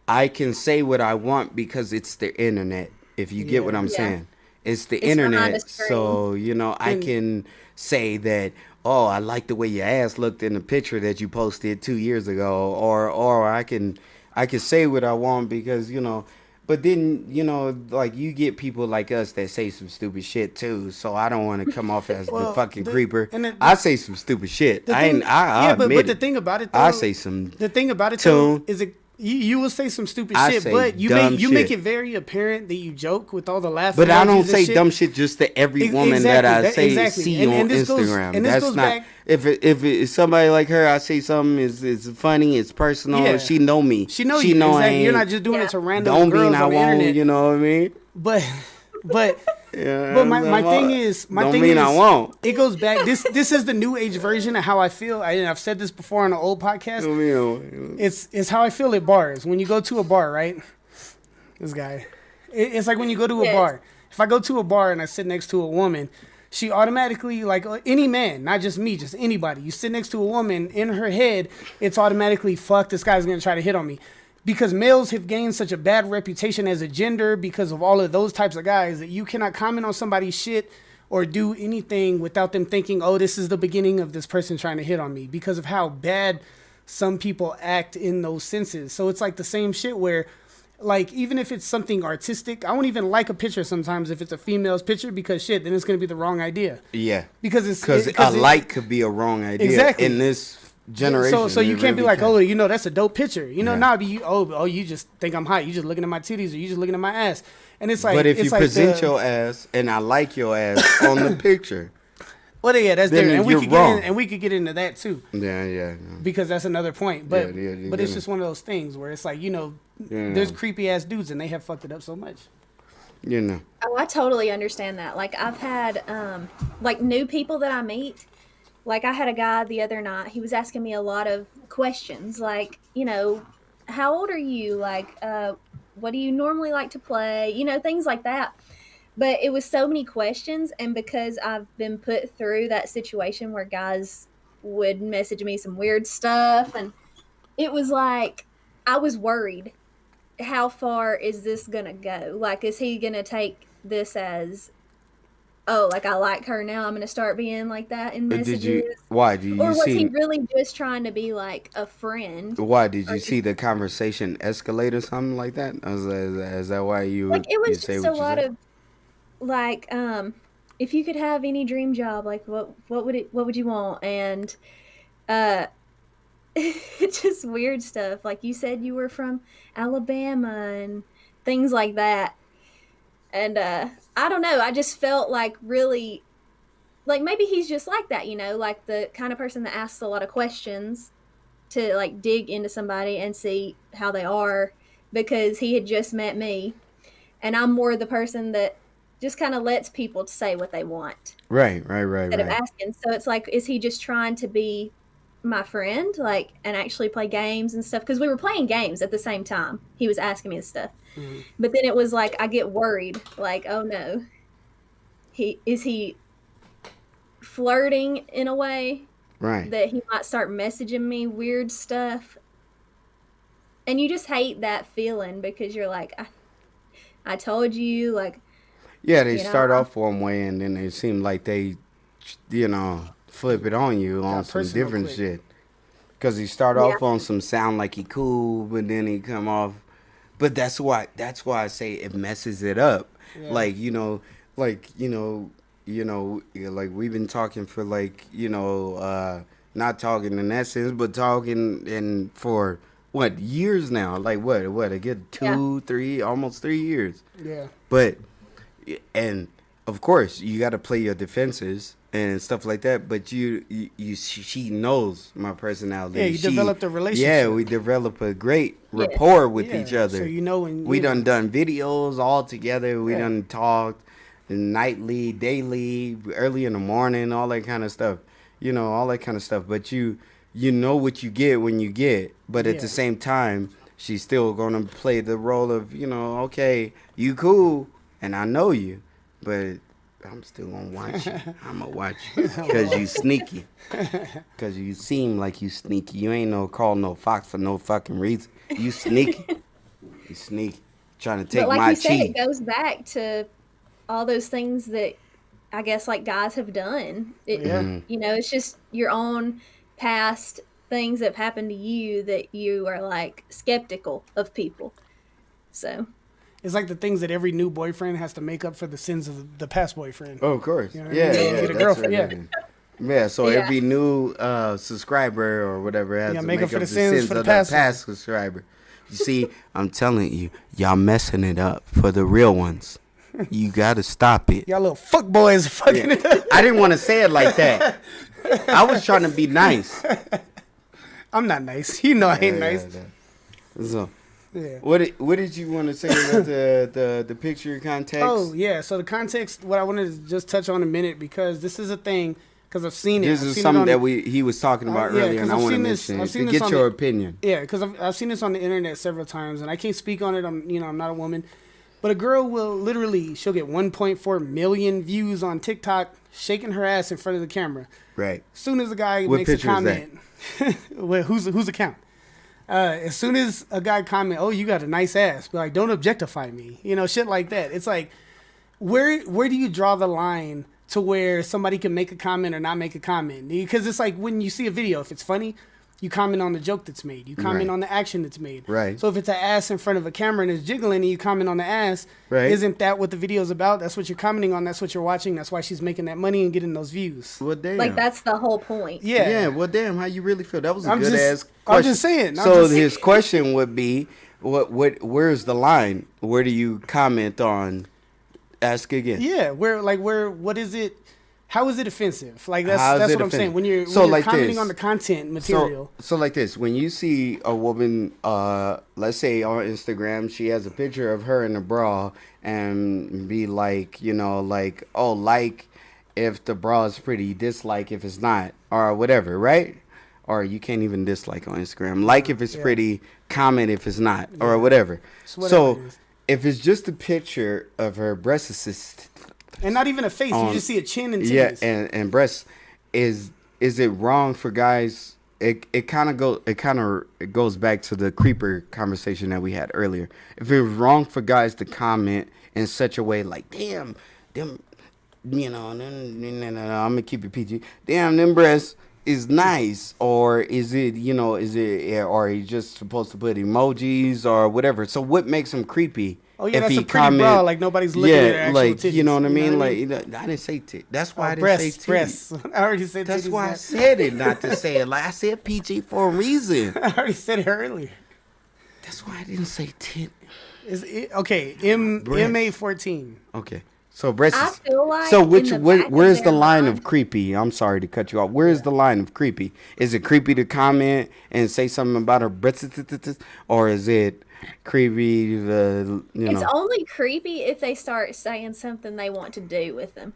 I can say what I want because it's the internet. If you get what I'm Yeah. saying, it's the It's behind internet. a screen. So I can say that. Oh, I like the way your ass looked in the picture that you posted 2 years ago, or I can say what I want because But then like you get people like us that say some stupid shit too. So I don't want to come off as the Well, fucking creeper. and I say some stupid shit. The I thing- ain't. I yeah, but admit the it. thing about it, though, I say some. the thing about it tune. though, is you will say some stupid I shit, say but you dumb make shit. it very apparent that you joke with all the laughs. But I don't emojis and say shit. dumb shit just to every woman Exactly, that I that- say exactly. see And on this goes- Instagram. and this That's goes not. back- If it's somebody like her, I say something is funny, it's personal. Yeah. She know me. She know she you. Know I Exactly. You're ain't- not just doing it to random Don't girls mean I on the won't. internet. You know what I mean? But Yeah, But my thing is, don't mean I won't. it goes back. This is the new age version of how I feel. I've said this before on an old podcast. Don't mean I won't. It's how I feel at bars. When you go to a bar, right? This guy. It's like when you go to a Yes. bar. If I go to a bar and I sit next to a woman, she automatically, like any man, not just me, just anybody. You sit next to a woman, in her head, it's automatically, fuck, this guy's gonna try to hit on me. because males have gained such a bad reputation as a gender because of all of those types of guys that you cannot comment on somebody's shit or do anything without them thinking, oh, this is the beginning of this person trying to hit on me, because of how bad some people act in those senses. So it's like the same shit where, like, even if it's something artistic, I won't even like a picture sometimes if it's a female's picture, because shit, then it's going to be the wrong idea. Yeah. Because a like could be a wrong idea. Exactly. In this generation. So you can't be like, oh, you know, that's a dope picture. You know, Yeah. you just think I'm hot. You just looking at my titties, or you just looking at my ass. And it's like, but if it's you like present your ass and I like your ass on the picture, well, yeah, that's then different. And we you're could get into that too. yeah. Because that's another point. But Yeah, it's just one of those things where it's like, you know, there's creepy ass dudes and they have fucked it up so much. You know. Oh, I totally understand that. Like, I've had, like, new people that I meet. Like, I had a guy the other night. He was asking me a lot of questions. Like, you know, how old are you? Like, what do you normally like to play? You know, things like that. But it was so many questions. And because I've been put through that situation where guys would message me some weird stuff, and it was like, I was worried. How far is this going to go? Like, is he going to take this as, oh, like, I like her now, I'm going to start being like that in messages? Why? Do you or was see? he really just trying to be like a friend? Why did you see the conversation escalate or something like that? Is that why you Like, it was say just what a you lot said? of, like, if you could have any dream job, like, what would you want? And just weird stuff. Like, you said you were from Alabama and things like that. And I don't know, I just felt like really, like, maybe he's just like that, you know, like the kind of person that asks a lot of questions to, like, dig into somebody and see how they are, because he had just met me, and I'm more the person that just kind of lets people say what they want. Right. Instead of asking. So it's like, is he just trying to be my friend, like, and actually play games and stuff? Because we were playing games at the same time. He was asking me this stuff. Mm-hmm. But then it was like, I get worried, like, oh no, is he flirting in a way? Right. That he might start messaging me weird stuff. And you just hate that feeling, because you're like, I told you, like. Yeah, they start off one way and then it seem like they, you know, flip it on you on some different shit. Because he start off on some sound like he cool, but then he come off. But that's why I say it messes it up. Yeah. Like, like we've been talking for, like, not talking in that sense, but talking in for what, years now? Like what a good 3 almost 3 years. Yeah. But and of course you got to play your defenses and stuff like that, but she knows my personality. Yeah, you developed a relationship. Yeah, we develop a great rapport with each other. So when we done videos all together. We done talked nightly, daily, early in the morning, all that kind of stuff. All that kind of stuff. But you know what you get when you get. But at the same time, she's still gonna play the role of, okay, you cool and I know you, but I'm still gonna watch you. I'm gonna watch you because you sneaky. Because you seem like you sneaky. You ain't called no fox for no fucking reason. You sneaky. You sneaky. Trying to take my chi. But like you said, it goes back to all those things that I guess, like, guys have done. It's just your own past things that have happened to you that you are, like, skeptical of people. So it's like the things that every new boyfriend has to make up for the sins of the past boyfriend. Oh, of course. Yeah. Get a girlfriend. Yeah. So every new subscriber or whatever has to make up for the sins of the past subscriber. You see, I'm telling you, y'all messing it up for the real ones. You got to stop it. Y'all little fuck boys fucking it up. I didn't want to say it like that. I was trying to be nice. I'm not nice. You know I ain't nice. So. Yeah. What did you want to say about the picture context? Oh yeah, so the context. What I wanted to just touch on a minute, because this is a thing, because I've seen it. This is something that he was talking about earlier, and I want to mention it to get your opinion. Yeah, because I've seen this on the internet several times, and I can't speak on it. I'm not a woman, but a girl she'll get 1.4 million views on TikTok shaking her ass in front of the camera. Right. As soon as the guy makes a comment, whose account? As soon as a guy comment, "Oh, you got a nice ass," be like, "Don't objectify me," shit like that. It's like, where do you draw the line to where somebody can make a comment or not make a comment? Because it's like when you see a video, if it's funny, you comment on the joke that's made. You comment on the action that's made. Right. So if it's an ass in front of a camera and it's jiggling and you comment on the ass, isn't that what the video's about? That's what you're commenting on. That's what you're watching. That's why she's making that money and getting those views. Well, damn. Like, that's the whole point. Yeah. Yeah, well, damn, how you really feel? That was a I'm good ass just- question. I'm just saying. So his question would be, where's the line? Where do you comment on? Ask again. Yeah, what is it? How is it offensive? Like that's How is what it I'm offensive? saying. When you're like commenting this. on the content material. So like this, when you see a woman, let's say on Instagram, she has a picture of her in a bra and be like, like, oh, like if the bra is pretty, dislike if it's not, or whatever, right? Or you can't even dislike on Instagram. Like if it's pretty, comment if it's not, or whatever. So if it's just a picture of her breast assist. And not even a face, you just see a chin and titties. Yeah, and breasts. Is it wrong for guys? It kind of goes back to the creeper conversation that we had earlier. If it was wrong for guys to comment in such a way like, damn, them, I'm gonna keep it PG. Damn, them breasts is nice, or is it, or are you just supposed to put emojis or whatever? So what makes him creepy? Oh yeah, if that's he a pretty bra, like nobody's looking at her actual titties. You know what I mean? Like, I didn't say titties. That's why I didn't breasts, say titties. breasts. I already said That's titties. why I said it, not to say it. Like I said PG for a reason. I already said it earlier. That's why I didn't say tit. Okay, MA14. Okay. So breast I is, feel like so where's the their line mind- of creepy? I'm sorry to cut you off. Where is the line of creepy? Is it creepy to comment and say something about her breasts, or is it creepy to It's only creepy if they start saying something they want to do with them.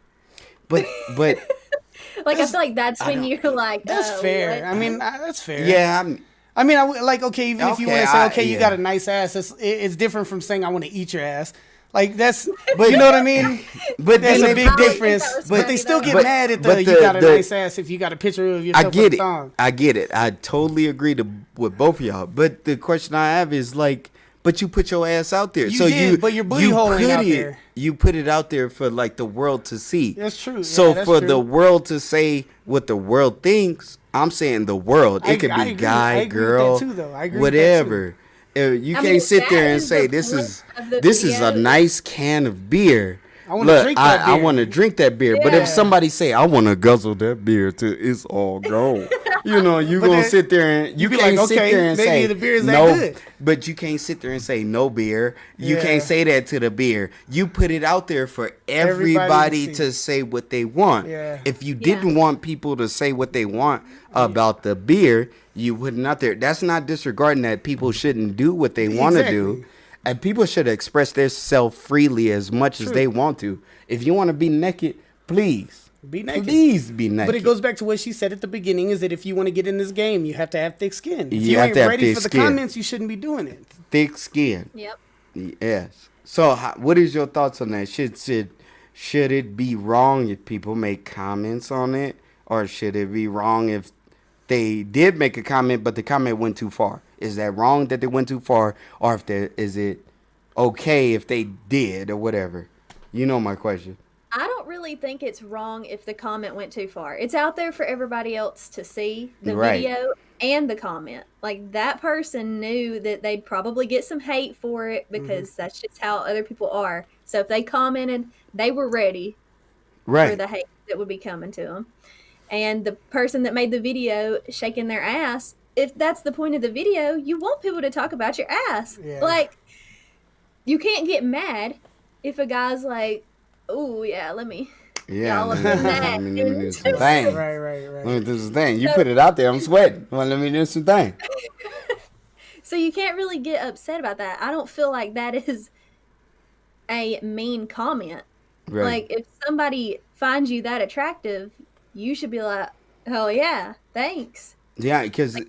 But Like, I feel like that's when you're like, That's oh, fair. what? I mean, that's fair. yeah, Okay, even if you want to say, okay, you yeah. got a nice ass, it's different from saying I want to eat your ass. Like that's, but you know what I mean. but There's then a big I think difference. that was But they funny, still though. get But- mad at but you got a the- nice ass if you got a picture of yourself I get with a it. thong. I get it. I totally agree with both of y'all. But the question I have is like, but you put your ass out there. You did, but your booty hole ain't out there. You put it out there for like the world to see. That's true. So Yeah, that's for true. the world to say what the world thinks, I'm saying the world. It could I be agree. guy, I agree with girl, that too, though. I agree with that, whatever. You I mean, can't sit that there and is say the this point is of the this is a video. nice can of beer. I wanna drink that I beer. want to drink that beer. But Yeah. if somebody say I want to guzzle that beer till it's all gone, you But gonna then sit there and you be can't like, sit okay, there and maybe say the beer is that no. good. But you can't sit there and say no beer. You Yeah. can't say that to the beer. You put it out there for everybody see. to say what they want. Yeah. If you Yeah. didn't want people to say what they want about the beer, you put it out there. That's not disregarding that people shouldn't do what they want to do. Exactly. And people should express their self freely as much as they want to. If you want to be naked, please. Be naked. Please be naked. But it goes back to what she said at the beginning: is that if you want to get in this game, you have to have thick skin. If You you have ain't to have ready thick for the skin. comments, you shouldn't be doing it. Thick skin. Yep. Yes. So, what is your thoughts on that? Should it be wrong if people make comments on it, or should it be wrong if they did make a comment but the comment went too far? Is that wrong that they went too far, or is it okay if they did or whatever? You know my question. I don't really think it's wrong if the comment went too far. It's out there for everybody else to see, the Right. video and the comment. Like, that person knew that they'd probably get some hate for it because that's just how other people are. So if they commented, they were ready for Right. the hate that would be coming to them. And the person that made the video shaking their ass, if that's the point of the video, you want people to talk about your ass. Yeah. Like, you can't get mad if a guy's like, oh, yeah, let me. Yeah. Y'all Let are mad. me do some things. Right. Let me do some things. You put it out there. I'm sweating. Well, let me do some things. So you can't really get upset about that. I don't feel like that is a mean comment. Right. Like, if somebody finds you that attractive, you should be like, oh, yeah, thanks. Yeah, because,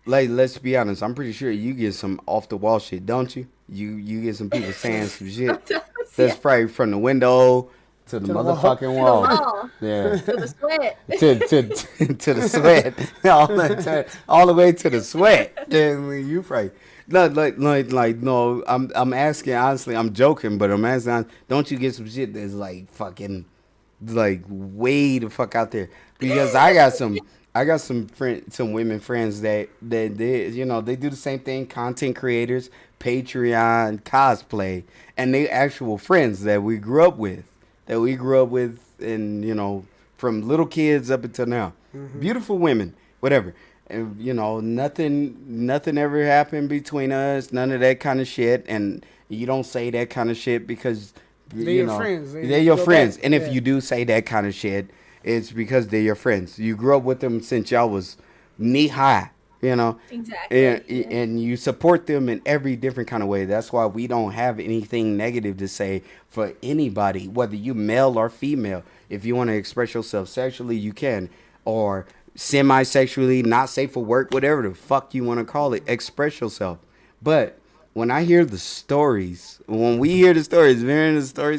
like, let's be honest. I'm pretty sure you get some off the wall shit, don't you? You get some people saying some shit that's probably from the window, To the the wall. motherfucking the wall. wall, Yeah. to the sweat. to the sweat. All the way to the sweat. Then you right. No, no. I'm asking honestly. I'm joking, but I'm asking. Don't you get some shit that's like fucking, like way the fuck out there? Because I got some some women friends that they they do the same thing. Content creators, Patreon, cosplay, and they actual friends that we grew up with. And from little kids up until now. Beautiful women, whatever. And nothing ever happened between us, none of that kind of shit. And you don't say that kind of shit because They're your friends. They're your friends. Back. And if you do say that kind of shit, it's because they're your friends. You grew up with them since y'all was knee high. Exactly. And you support them in every different kind of way. That's why we don't have anything negative to say for anybody, whether you male or female. If you want to express yourself sexually, you can, or semi-sexually, not safe for work, whatever the fuck you want to call it, express yourself. But when I hear the stories, we're hearing the stories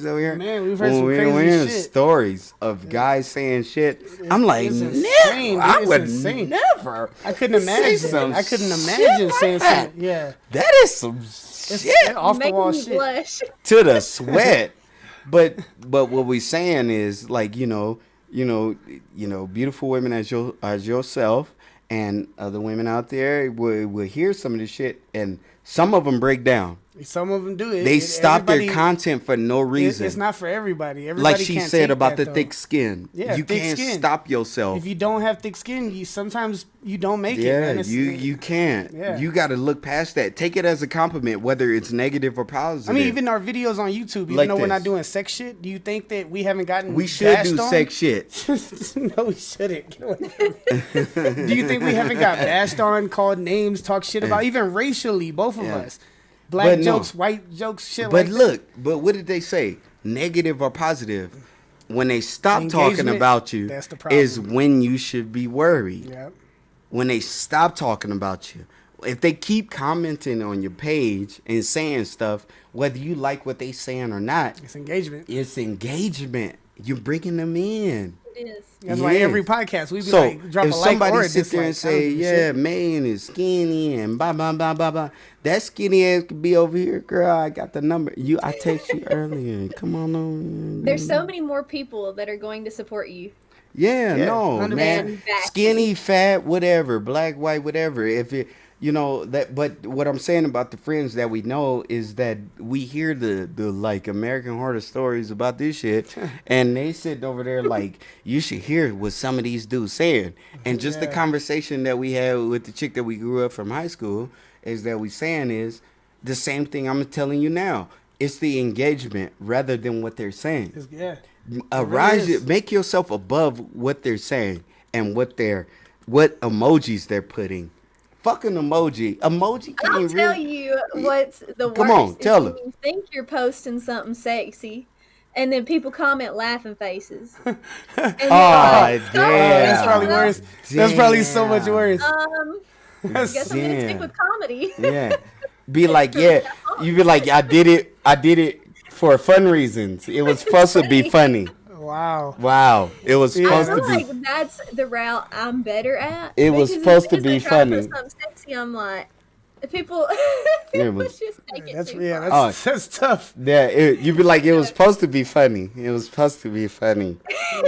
over here. Man, we've heard some crazy we're hearing shit. stories of guys saying shit. I'm like, it's never. insane, I it's would insane. never. I couldn't imagine. some I couldn't shit imagine like saying that. something. Yeah. That is some It's shit off the Making wall me shit. blush. to the sweat. But what we saying is like beautiful women as yourself and other women out there will hear some of this shit, and some of them break down. Some of them do it. They stop their content for no reason. It's not for everybody. Everybody Like she can't said take about that, the though. thick skin. Yeah, you thick can't skin. stop yourself. If you don't have thick skin, sometimes you don't make it. Yeah, Man. It's- you can't. Yeah. You got to look past that. Take it as a compliment, whether it's negative or positive. I mean, even our videos on YouTube, even Like though we're this. not doing sex shit, do you think that we haven't gotten we should bashed do on? sex shit. No, we shouldn't. Get away from me. Do you think we haven't got bashed on, called names, talked shit about, even racially, both of Yeah. us? Black But no. jokes, white jokes, shit But like look, but what did they say? Negative or positive? When they stop talking Engagement, about you, that's the problem. is when you should be worried. that. Yeah. When they stop talking about you. If they keep commenting on your page and saying stuff, whether you like what they saying or not, It's engagement. it's engagement. You're bringing them in. It is. That's why Yes. every podcast we be So like, drop if a like somebody or a sit there and dislike. I don't say, give a "Yeah, shit. man is skinny and blah blah blah blah blah," that skinny ass could be over here, girl. I got the number. I text you earlier. Come on over. There's so many more people that are going to support you. Yeah, Yeah, no, 100%. man. Skinny, fat, whatever, black, white, whatever. If it, that. But what I'm saying about the friends that we know is that we hear the like American Horror Stories about this shit, and they sitting over there like, you should hear what some of these dudes saying. And just the Yeah. conversation that we had with the chick that we grew up from high school is that we saying is the same thing I'm telling you now. It's the engagement rather than what they're saying. Yeah. Arise, is. make yourself above what they're saying and what emojis they're putting. Fucking emoji can't I'll tell really. you what's the worst. Come on, is tell when her. you think you're posting something sexy, and then people comment laughing faces. And they're like, damn. That's probably worse. That's probably so much Damn. worse. Guess I'm gonna stick Damn. with comedy. Yeah, be like, yeah. You be like, I did it for fun reasons. It was supposed to be funny. Wow. It was I supposed feel to be. like that's the route I'm better at. It was because supposed as to soon as be I try to funny. put something sexy, I'm like, people It was- just take it That's too yeah. far. That's tough. Yeah, you be like, it was supposed to be funny. It was supposed to be funny.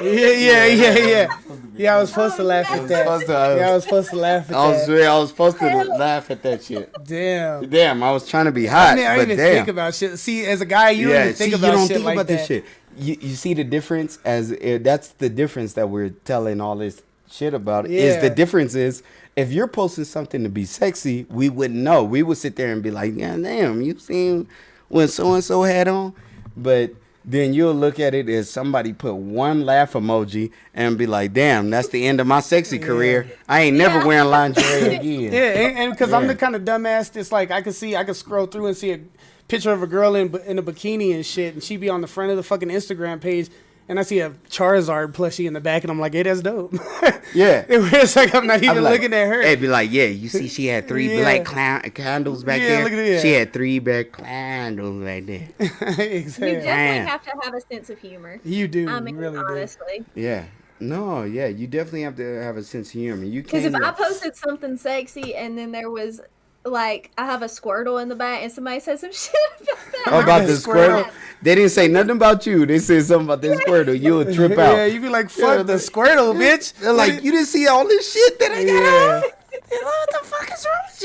Yeah. Yeah, I was supposed to laugh at that. supposed to- Yeah, I was supposed to laugh at I was that. supposed to laugh at that shit. Damn. Damn, I was trying to be I hot, didn't but even damn. think about shit. See, as a guy, you don't even think about you don't shit think like about that. this shit. You see the difference that's the difference that we're telling all this shit about. Is Yeah. the difference is if you're posting something to be sexy, we wouldn't know. We would sit there and be like, yeah, damn, you seen what so and so had on, but then you'll look at it as somebody put one laugh emoji and be like, damn, that's the end of my sexy career. I ain't never wearing lingerie again. Yeah, and because I'm Yeah. the kind of dumbass that's like, I could scroll through and see a picture of a girl in a bikini and shit, and she be on the front of the fucking Instagram page, and I see a Charizard plushie in the back, and I'm like, hey, that's dope. Yeah. It's like I'm not even like, looking at her. They'd be like, yeah, you see she had 3 Yeah. black candles back Yeah, there? look at that. She had 3 black candles right there. You Exactly. definitely have to have a sense of humor. You do. I mean, you really do. honestly. Yeah. No, yeah, you definitely have to have a sense of humor. You Because can't. if I posted something sexy and then there was, like, I have a Squirtle in the back and somebody said some shit about that. about the Squirtle. Squirtle, they didn't say nothing about you. They said something about the Squirtle. You would trip out. Yeah, you be like, fuck the Squirtle, bitch. They're like, you didn't see all this shit that I got Yeah. on? What the fuck is wrong with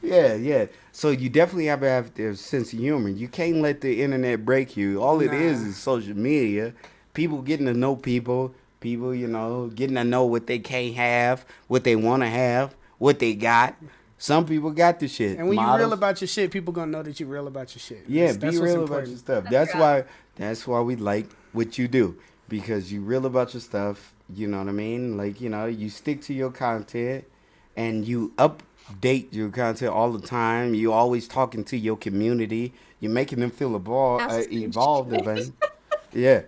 you? Yeah. So you definitely have to have a sense of humor. You can't let the internet break you. All it is social media. People getting to know people. People, getting to know what they can't have, what they want to have, what they got. Some people got the shit. And when Models. you real about your shit, people gonna know that you real about your shit. Yeah, That's be what's real about important. your stuff. That's That's why we like what you do, because you real about your stuff. You know what I mean? Like, you stick to your content and you update your content all the time. You always talking to your community. You're making them feel evolved. Yeah.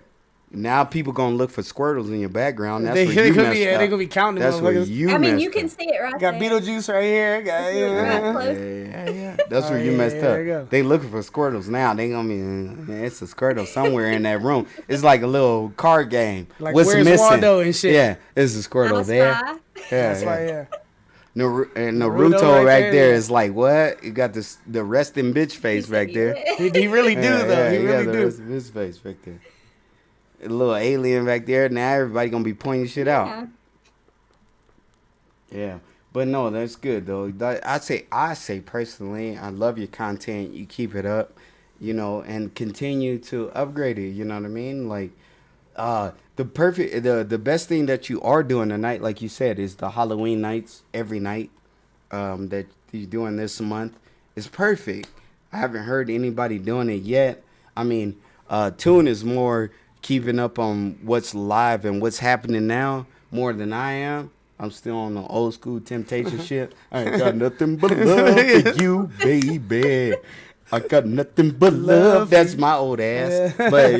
Now people gonna look for Squirtles in your background. That's where you messed up. They gonna be counting That's where motherfuckers. you I mean, messed you can up. see it right Got there. Beetlejuice right here. Got, Right close. Yeah. That's where you messed there you up. go. They looking for Squirtles now. They gonna be, it's a Squirtle somewhere in that room. It's like a little card game. Like, What's where's missing? Waldo and shit? Yeah, it's a Squirtle there. Outside. That's why, yeah. Naruto right there is like, what? You got the resting bitch face back there. He really do, though. He really the do. resting bitch face back there. A little alien back there. Now everybody gonna be pointing shit out. Yeah, but no, that's good though. I say personally, I love your content. You keep it up, and continue to upgrade it. You know what I mean? Like, the best thing that you are doing tonight, like you said, is the Halloween nights every night. That you're doing this month is perfect. I haven't heard anybody doing it yet. I mean, Tune is more keeping up on what's live and what's happening now more than I am. I'm still on the old school Temptation shit. I ain't got nothing but love for you, baby. I got nothing but love. That's my old ass. But,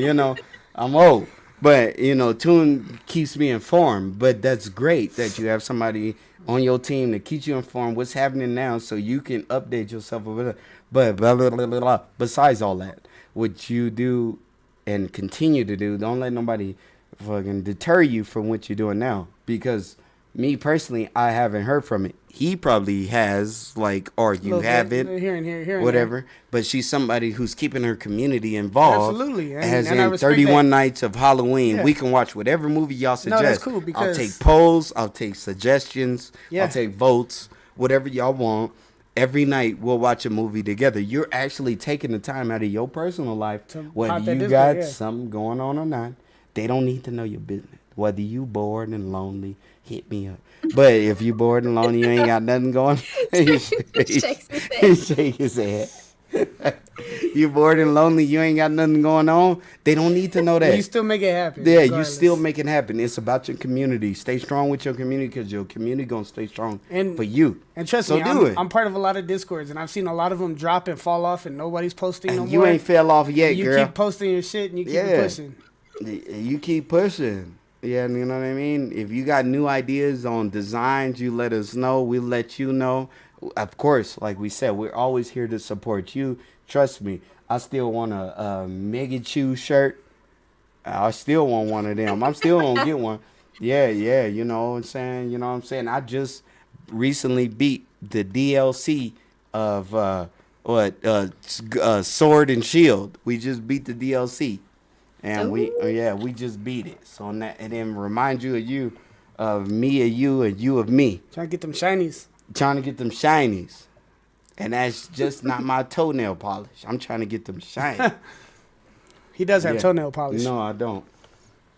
I'm old. But, Tune keeps me informed. But that's great that you have somebody on your team that keeps you informed what's happening now so you can update yourself. But blah, blah, blah, blah, blah. Besides all that, what you do and continue to do, don't let nobody fucking deter you from what you're doing now. Because me personally, I haven't heard from it. He probably has, or you haven't, Here and here, whatever. But she's somebody who's keeping her community involved. Absolutely. As and I in respect 31 that. nights of Halloween. Yeah. We can watch whatever movie y'all suggest. that's cool I'll because- take polls. I'll take suggestions. Yeah. I'll take votes. Whatever y'all want. Every night we'll watch a movie together. You're actually taking the time out of your personal life, To whether pop that you Discord, got yeah. something going on or not. They don't need to know your business. Whether you bored and lonely, hit me up. But if you bored and lonely, you ain't got nothing going. He Shakes his head. shake his head. You bored and lonely, you ain't got nothing going on. They don't need to know that. You still make it happen. Yeah, you regardless. still make it happen. It's about your community. Stay strong with your community because your community gonna stay strong And- for you. And trust So me, do it. I'm part of a lot of Discords, and I've seen a lot of them drop and fall off, and nobody's posting no And you more. ain't fell off yet, You girl. keep posting your shit, and you keep it Yeah. pushing. You keep pushing. Yeah, you know what I mean? If you got new ideas on designs, you let us know. We'll let you know. Of course, like we said, we're always here to support you. Trust me, I still want a Mega Chew shirt. I still want one of them. I'm still going to get one. Yeah, you know what I'm saying? I just recently beat the DLC of Sword and Shield. We just beat the DLC. And we just beat it. So and then remind you of me of you and you of me. Trying to get them shinies. Trying to get them shinies. And that's just not my toenail polish. I'm trying to get them shiny. He does have Yeah. toenail polish. No, I don't.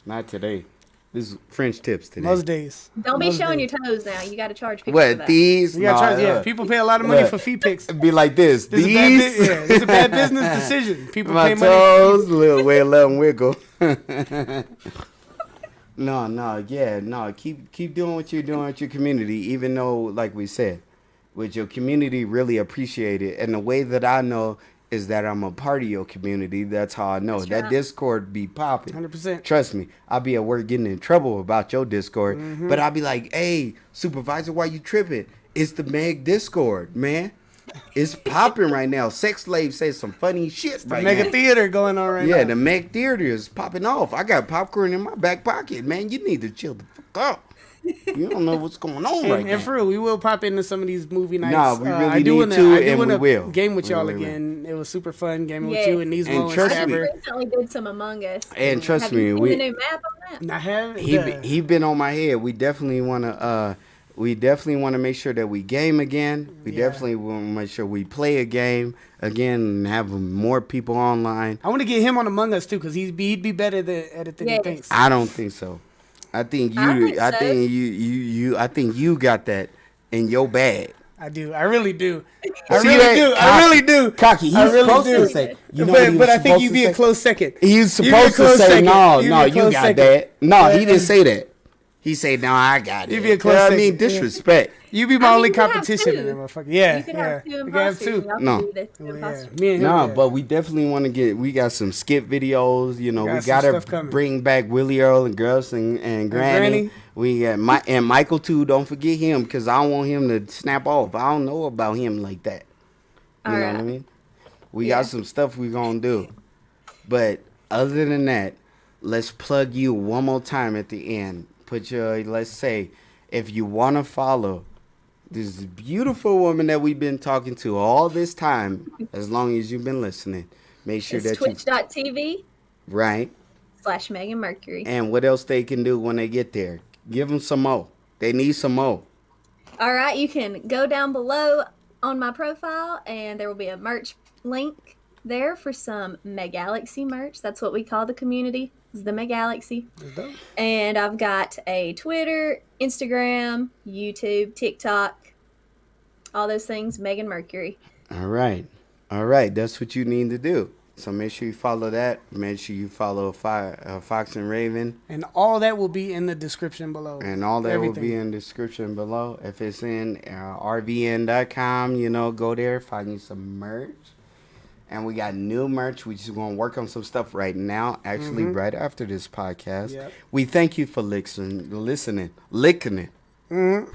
Not today. This is French tips today. Most days. Don't be Most showing days. your toes now. You got to charge people for What, that. these? You gotta Nah, charge, yeah. look. People pay a lot of money Look. for feet pics. It'd be like this. This is a bad, this is a bad business decision. People My pay money. toes, little way, let them wiggle. No. Keep doing what you're doing with your community, even though, like we said, with your community really appreciate it. And the way that I know is that I'm a part of your community. That's how I know. That's That right. Discord be popping. 100%. Trust me, I'll be at work getting in trouble about your Discord. Mm-hmm. But I'll be like, hey, supervisor, why you tripping? It's the Meg Discord, man. It's popping right now. Sex Slave says some funny shit right Mega now. theater going on right now. Yeah, the Meg Theater is popping off. I got popcorn in my back pocket, man. You need to chill the fuck out. You don't know what's going on right now. And for real, we will pop into some of these movie nights. Nah, we really I do need wanna- to, I do and we wanna will. game with We y'all really will. again. It was super fun gaming Yes. with you and Nismo And and trust me, We Stabber. recently did some Among Us. And trust Have me, you seen we- the new map on that? And I have He been on my head. We definitely want to make sure that we game again. We Yeah. definitely want to make sure we play a game again and have more people online. I want to get him on Among Us too, because he'd be better at it than he Yes. thinks. I don't think so. I think I you. think I so. think I think you got that in your bag. I do. I really do. See, I really do. I really do. Cocky. He's I really supposed do. to say. You know what he But was I think supposed you'd to be a say? close second. He's You'd be a supposed to close say second. no. You'd be No, a you close got second. that. No, he But- didn't say that. He said, "No, I got it." You'd be a close You know what I mean, second. disrespect. You be my I mean, only you could have competition in two. that motherfucker. Yeah, You could yeah. have two We can have imposters. two. Y'all No. can do the two Well, yeah. imposters. Me and him. No, yeah. but we definitely want to get. We got some skip videos. You know, Got we some gotta stuff coming. bring back Willie Earl and Gus and Granny. Granny. We got and Michael too. Don't forget him because I don't want him to snap off. I don't know about him like that. You know what I Alright. mean? We Yeah. got some stuff we gonna do. But other than that, let's plug you one more time at the end. Put your, let's say, if you want to follow this beautiful woman that we've been talking to all this time, as long as you've been listening, make sure It's that twitch.tv right. /MeaganMercury. And what else they can do when they get there? Give them some more. They need some more. All right, you can go down below on my profile, and there will be a merch link there for some Megalaxy merch. That's what we call the community, is the Megalaxy. And I've got a Twitter, Instagram, YouTube, TikTok, all those things, Megan Mercury. All right. All right. That's what you need to do. So make sure you follow that. Make sure you follow Fox and Raven. And all that will be in the description below. And all that will Everything. be in the description below. FXNRVN.com. You know, go there, find you some merch. And we got new merch. We just going to work on some stuff right now, actually, right after this podcast. Yep. We thank you for listening. Licking. Both We know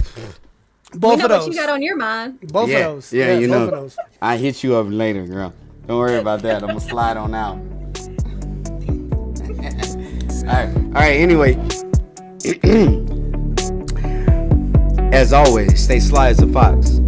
of what those. you got on your mind. Both Yeah, of those. yeah, you both know. of those. I hit you up later, girl. Don't worry about that. I'm going to slide on out. All right. Anyway, as always, stay sly as a fox.